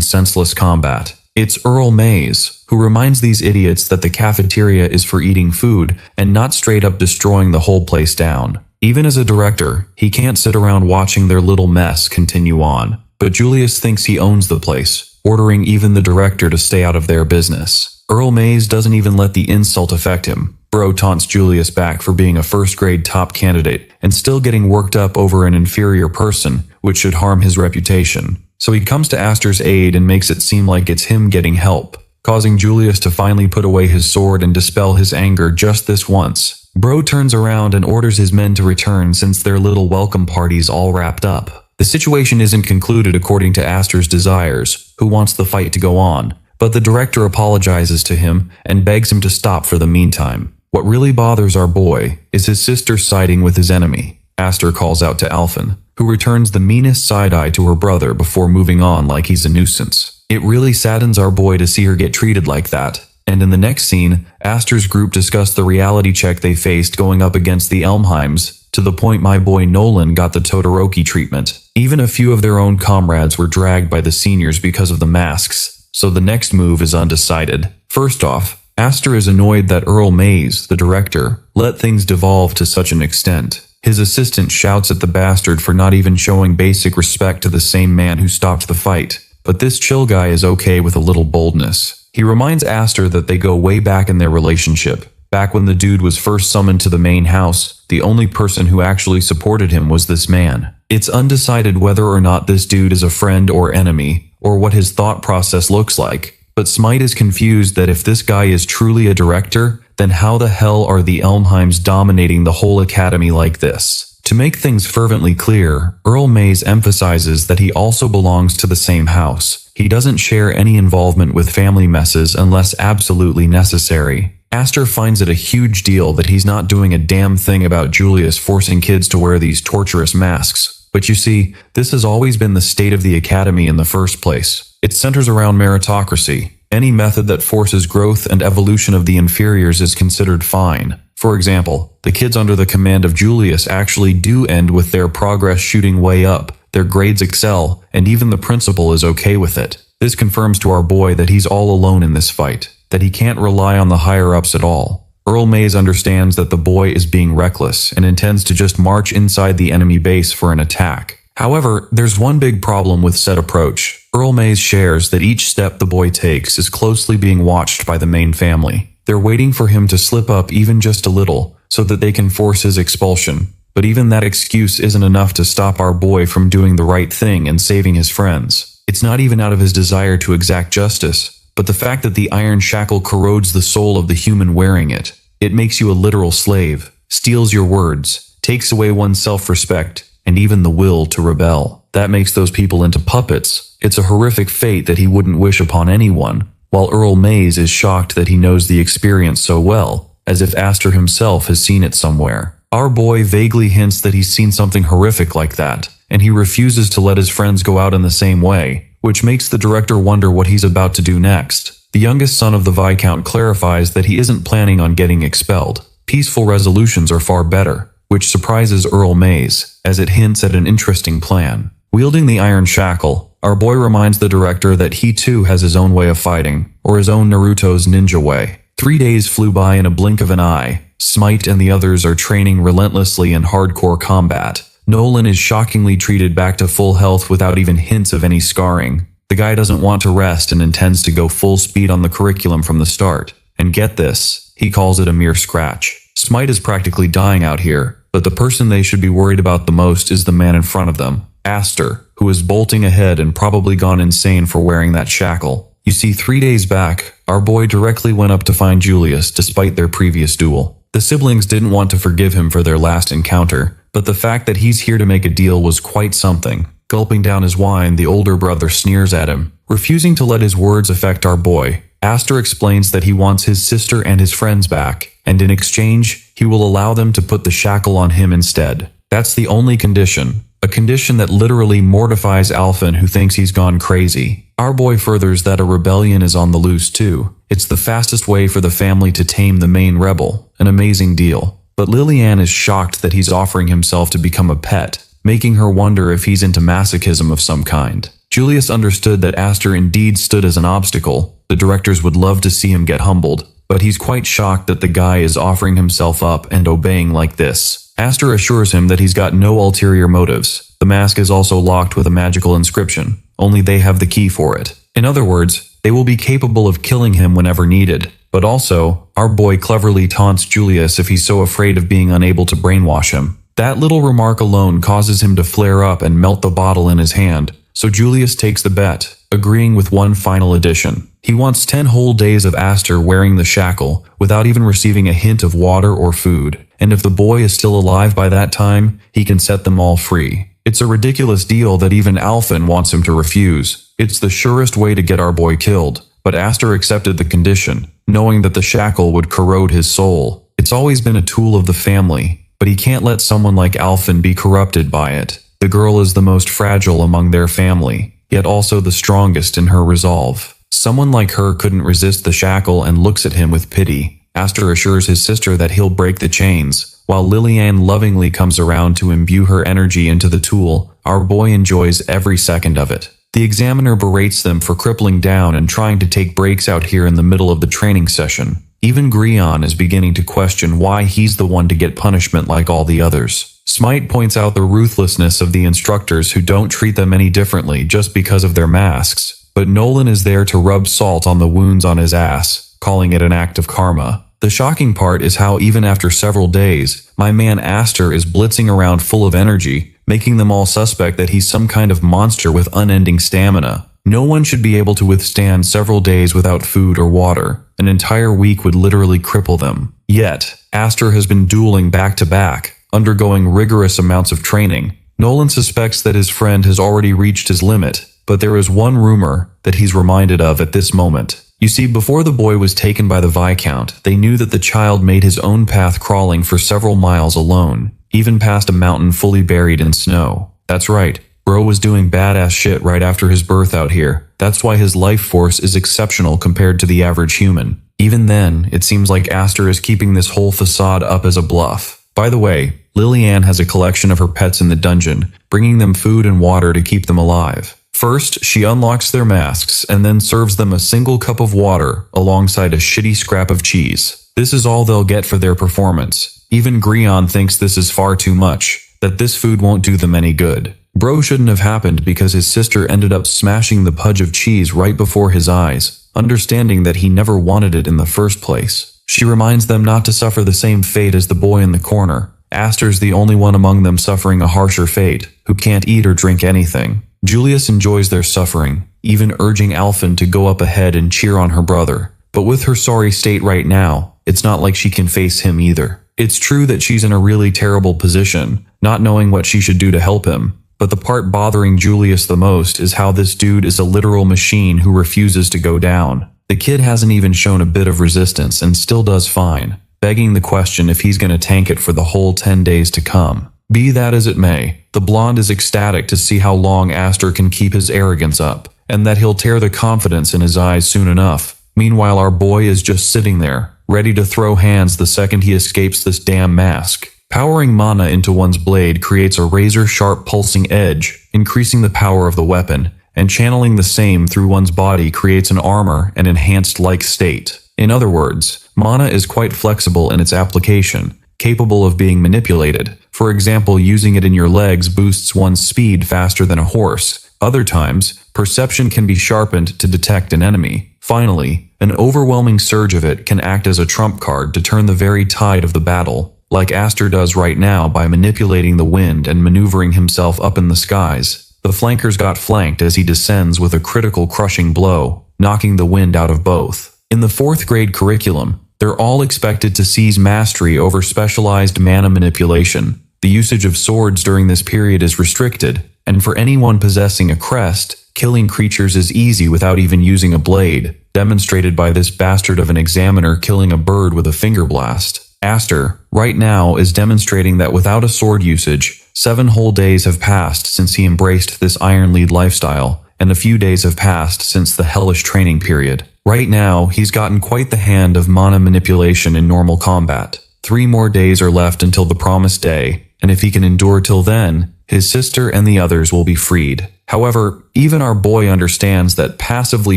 senseless combat. It's Earl Mays, who reminds these idiots that the cafeteria is for eating food and not straight up destroying the whole place down. Even as a director, he can't sit around watching their little mess continue on, but Julius thinks he owns the place, ordering even the director to stay out of their business. Earl Mays doesn't even let the insult affect him. Bro taunts Julius back for being a first-grade top candidate and still getting worked up over an inferior person, which should harm his reputation. So he comes to Aster's aid and makes it seem like it's him getting help, causing Julius to finally put away his sword and dispel his anger just this once. Bro turns around and orders his men to return since their little welcome party's all wrapped up. The situation isn't concluded according to Aster's desires, who wants the fight to go on, but the director apologizes to him and begs him to stop for the meantime. What really bothers our boy is his sister siding with his enemy. Aster calls out to Alphen, who returns the meanest side-eye to her brother before moving on like he's a nuisance. It really saddens our boy to see her get treated like that. And in the next scene, Aster's group discuss the reality check they faced going up against the Elmheims, to the point my boy Nolan got the Todoroki treatment. Even a few of their own comrades were dragged by the seniors because of the masks, so the next move is undecided. First off, Aster is annoyed that Earl Mays, the director, let things devolve to such an extent. His assistant shouts at the bastard for not even showing basic respect to the same man who stopped the fight. But this chill guy is okay with a little boldness. He reminds Aster that they go way back in their relationship. Back when the dude was first summoned to the main house, the only person who actually supported him was this man. It's undecided whether or not this dude is a friend or enemy, or what his thought process looks like. But Smite is confused that if this guy is truly a director, then how the hell are the Elmheims dominating the whole academy like this? To make things fervently clear, Earl Mays emphasizes that he also belongs to the same house. He doesn't share any involvement with family messes unless absolutely necessary. Aster finds it a huge deal that he's not doing a damn thing about Julius forcing kids to wear these torturous masks. But you see, this has always been the state of the academy in the first place. It centers around meritocracy. Any method that forces growth and evolution of the inferiors is considered fine. For example, the kids under the command of Julius actually do end with their progress shooting way up, their grades excel, and even the principal is okay with it. This confirms to our boy that he's all alone in this fight, that he can't rely on the higher-ups at all. Earl Mays understands that the boy is being reckless and intends to just march inside the enemy base for an attack. However, there's one big problem with said approach. Earl Mays shares that each step the boy takes is closely being watched by the main family. They're waiting for him to slip up even just a little, so that they can force his expulsion. But even that excuse isn't enough to stop our boy from doing the right thing and saving his friends. It's not even out of his desire to exact justice, but the fact that the iron shackle corrodes the soul of the human wearing it. It makes you a literal slave, steals your words, takes away one's self-respect, and even the will to rebel. That makes those people into puppets. It's a horrific fate that he wouldn't wish upon anyone, while Earl Mays is shocked that he knows the experience so well, as if Aster himself has seen it somewhere. Our boy vaguely hints that he's seen something horrific like that, and he refuses to let his friends go out in the same way, which makes the director wonder what he's about to do next. The youngest son of the Viscount clarifies that he isn't planning on getting expelled. Peaceful resolutions are far better, which surprises Earl Mays, as it hints at an interesting plan. Wielding the iron shackle, our boy reminds the director that he too has his own way of fighting, or his own Naruto's ninja way. 3 days flew by in a blink of an eye. Smite and the others are training relentlessly in hardcore combat. Nolan is shockingly treated back to full health without even hints of any scarring. The guy doesn't want to rest and intends to go full speed on the curriculum from the start. And get this, he calls it a mere scratch. Smite is practically dying out here, but the person they should be worried about the most is the man in front of them, Aster, who is bolting ahead and probably gone insane for wearing that shackle. You see, 3 days back, our boy directly went up to find Julius despite their previous duel. The siblings didn't want to forgive him for their last encounter, but the fact that he's here to make a deal was quite something. Gulping down his wine, the older brother sneers at him. Refusing to let his words affect our boy, Aster explains that he wants his sister and his friends back, and in exchange, he will allow them to put the shackle on him instead. That's the only condition. A condition that literally mortifies Alphen, who thinks he's gone crazy. Our boy furthers that a rebellion is on the loose too. It's the fastest way for the family to tame the main rebel. An amazing deal. But Lillian is shocked that he's offering himself to become a pet, making her wonder if he's into masochism of some kind. Julius understood that Aster indeed stood as an obstacle. The directors would love to see him get humbled, but he's quite shocked that the guy is offering himself up and obeying like this. Aster assures him that he's got no ulterior motives. The mask is also locked with a magical inscription. Only they have the key for it. In other words, they will be capable of killing him whenever needed. But also, our boy cleverly taunts Julius if he's so afraid of being unable to brainwash him. That little remark alone causes him to flare up and melt the bottle in his hand. So Julius takes the bet, agreeing with one final addition. He wants 10 whole days of Aster wearing the shackle without even receiving a hint of water or food. And if the boy is still alive by that time, he can set them all free. It's a ridiculous deal that even Alphen wants him to refuse. It's the surest way to get our boy killed. But Aster accepted the condition, knowing that the shackle would corrode his soul. It's always been a tool of the family, but he can't let someone like Alphen be corrupted by it. The girl is the most fragile among their family, yet also the strongest in her resolve. Someone like her couldn't resist the shackle and looks at him with pity. Aster assures his sister that he'll break the chains, while Lillian lovingly comes around to imbue her energy into the tool. Our boy enjoys every second of it. The examiner berates them for crippling down and trying to take breaks out here in the middle of the training session. Even Grion is beginning to question why he's the one to get punishment like all the others. Smite points out the ruthlessness of the instructors who don't treat them any differently just because of their masks. But Nolan is there to rub salt on the wounds on his ass, calling it an act of karma. The shocking part is how even after several days, my man Aster is blitzing around full of energy, making them all suspect that he's some kind of monster with unending stamina. No one should be able to withstand several days without food or water. An entire week would literally cripple them. Yet, Aster has been dueling back to back, undergoing rigorous amounts of training. Nolan suspects that his friend has already reached his limit, but there is one rumor that he's reminded of at this moment. You see, before the boy was taken by the Viscount, they knew that the child made his own path crawling for several miles alone, even past a mountain fully buried in snow. That's right, bro was doing badass shit right after his birth out here. That's why his life force is exceptional compared to the average human. Even then, it seems like Aster is keeping this whole facade up as a bluff. By the way, Lillian has a collection of her pets in the dungeon, bringing them food and water to keep them alive. First, she unlocks their masks and then serves them a single cup of water alongside a shitty scrap of cheese. This is all they'll get for their performance. Even Grion thinks this is far too much, that this food won't do them any good. Bro shouldn't have happened because his sister ended up smashing the pudge of cheese right before his eyes, understanding that he never wanted it in the first place. She reminds them not to suffer the same fate as the boy in the corner. Aster's the only one among them suffering a harsher fate, who can't eat or drink anything. Julius enjoys their suffering, even urging Alphen to go up ahead and cheer on her brother. But with her sorry state right now, it's not like she can face him either. It's true that she's in a really terrible position, not knowing what she should do to help him. But the part bothering Julius the most is how this dude is a literal machine who refuses to go down. The kid hasn't even shown a bit of resistance and still does fine, begging the question if he's gonna tank it for the whole 10 days to come. Be that as it may, the blonde is ecstatic to see how long Aster can keep his arrogance up, and that he'll tear the confidence in his eyes soon enough. Meanwhile, our boy is just sitting there, ready to throw hands the second he escapes this damn mask. Powering mana into one's blade creates a razor-sharp pulsing edge, increasing the power of the weapon, and channeling the same through one's body creates an armor and enhanced-like state. In other words, mana is quite flexible in its application, capable of being manipulated. For example, using it in your legs boosts one's speed faster than a horse. Other times, perception can be sharpened to detect an enemy. Finally, an overwhelming surge of it can act as a trump card to turn the very tide of the battle, like Aster does right now by manipulating the wind and maneuvering himself up in the skies. The flankers got flanked as he descends with a critical crushing blow. knocking the wind out of both. In the 4th grade curriculum, they're all expected to seize mastery over specialized mana manipulation. The usage of swords during this period is restricted, and for anyone possessing a crest, killing creatures is easy without even using a blade, demonstrated by this bastard of an examiner killing a bird with a finger blast. Aster, right now, is demonstrating that without a sword usage, 7 whole days have passed since he embraced this Iron Lead lifestyle, and a few days have passed since the hellish training period. Right now, he's gotten quite the hand of mana manipulation in normal combat. 3 more days are left until the promised day, and if he can endure till then, his sister and the others will be freed. However, even our boy understands that passively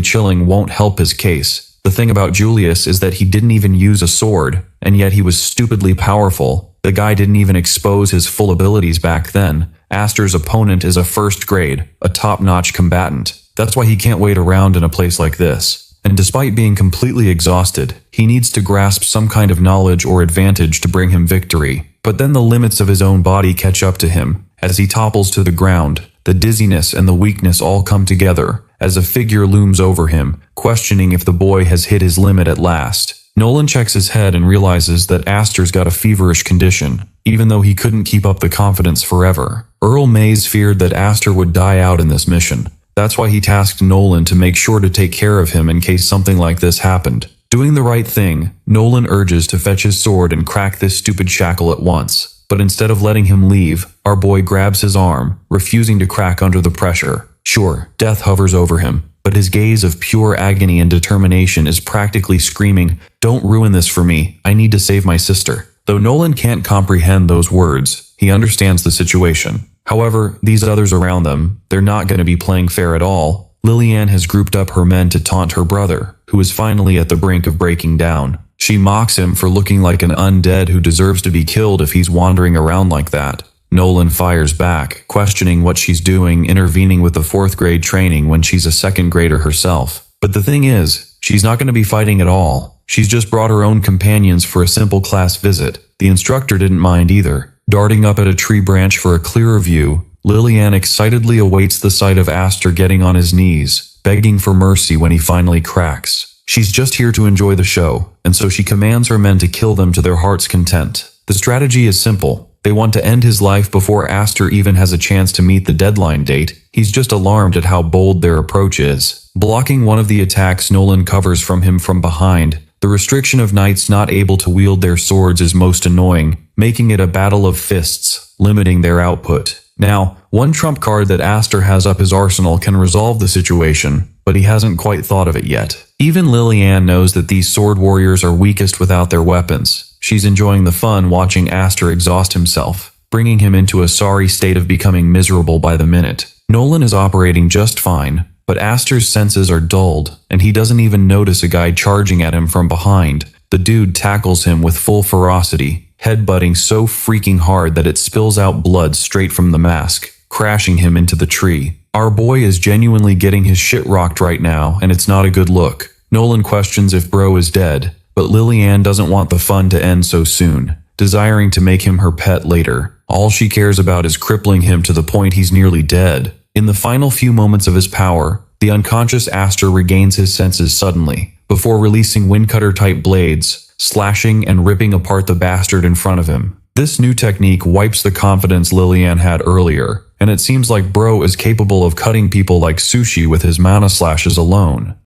chilling won't help his case. The thing about Julius is that he didn't even use a sword, and yet he was stupidly powerful. The guy didn't even expose his full abilities back then. Aster's opponent is a 1st grade, a top-notch combatant. That's why he can't wait around in a place like this. And despite being completely exhausted, he needs to grasp some kind of knowledge or advantage to bring him victory. But then the limits of his own body catch up to him. As he topples to the ground, the dizziness and the weakness all come together, as a figure looms over him, questioning if the boy has hit his limit at last. Nolan checks his head and realizes that Aster's got a feverish condition, even though he couldn't keep up the confidence forever. Earl Mays feared that Aster would die out in this mission. That's why he tasked Nolan to make sure to take care of him in case something like this happened. Doing the right thing, Nolan urges to fetch his sword and crack this stupid shackle at once. But instead of letting him leave, our boy grabs his arm, refusing to crack under the pressure. Sure, death hovers over him, but his gaze of pure agony and determination is practically screaming, "Don't ruin this for me, I need to save my sister." Though Nolan can't comprehend those words, he understands the situation. However, these others around them, they're not going to be playing fair at all. Lillian has grouped up her men to taunt her brother, who is finally at the brink of breaking down. She mocks him for looking like an undead who deserves to be killed if he's wandering around like that. Nolan fires back, questioning what she's doing, intervening with the 4th grade training when she's a 2nd grader herself. But the thing is, she's not going to be fighting at all. She's just brought her own companions for a simple class visit. The instructor didn't mind either. Darting up at a tree branch for a clearer view, Lillian excitedly awaits the sight of Aster getting on his knees, begging for mercy when he finally cracks. She's just here to enjoy the show, and so she commands her men to kill them to their heart's content. The strategy is simple. They want to end his life before Aster even has a chance to meet the deadline date. He's just alarmed at how bold their approach is. Blocking one of the attacks Nolan covers from him from behind, the restriction of knights not able to wield their swords is most annoying, making it a battle of fists, limiting their output. Now, one trump card that Aster has up his arsenal can resolve the situation, but he hasn't quite thought of it yet. Even Lillian knows that these sword warriors are weakest without their weapons. She's enjoying the fun watching Aster exhaust himself, bringing him into a sorry state of becoming miserable by the minute. Nolan is operating just fine, but Aster's senses are dulled, and he doesn't even notice a guy charging at him from behind. The dude tackles him with full ferocity, headbutting so freaking hard that it spills out blood straight from the mask, crashing him into the tree. Our boy is genuinely getting his shit rocked right now, and it's not a good look. Nolan questions if bro is dead, but Lillian doesn't want the fun to end so soon, desiring to make him her pet later. All she cares about is crippling him to the point he's nearly dead. In the final few moments of his power, the unconscious Aster regains his senses suddenly, before releasing windcutter-type blades, slashing and ripping apart the bastard in front of him. This new technique wipes the confidence Lillian had earlier, and it seems like bro is capable of cutting people like sushi with his mana slashes alone.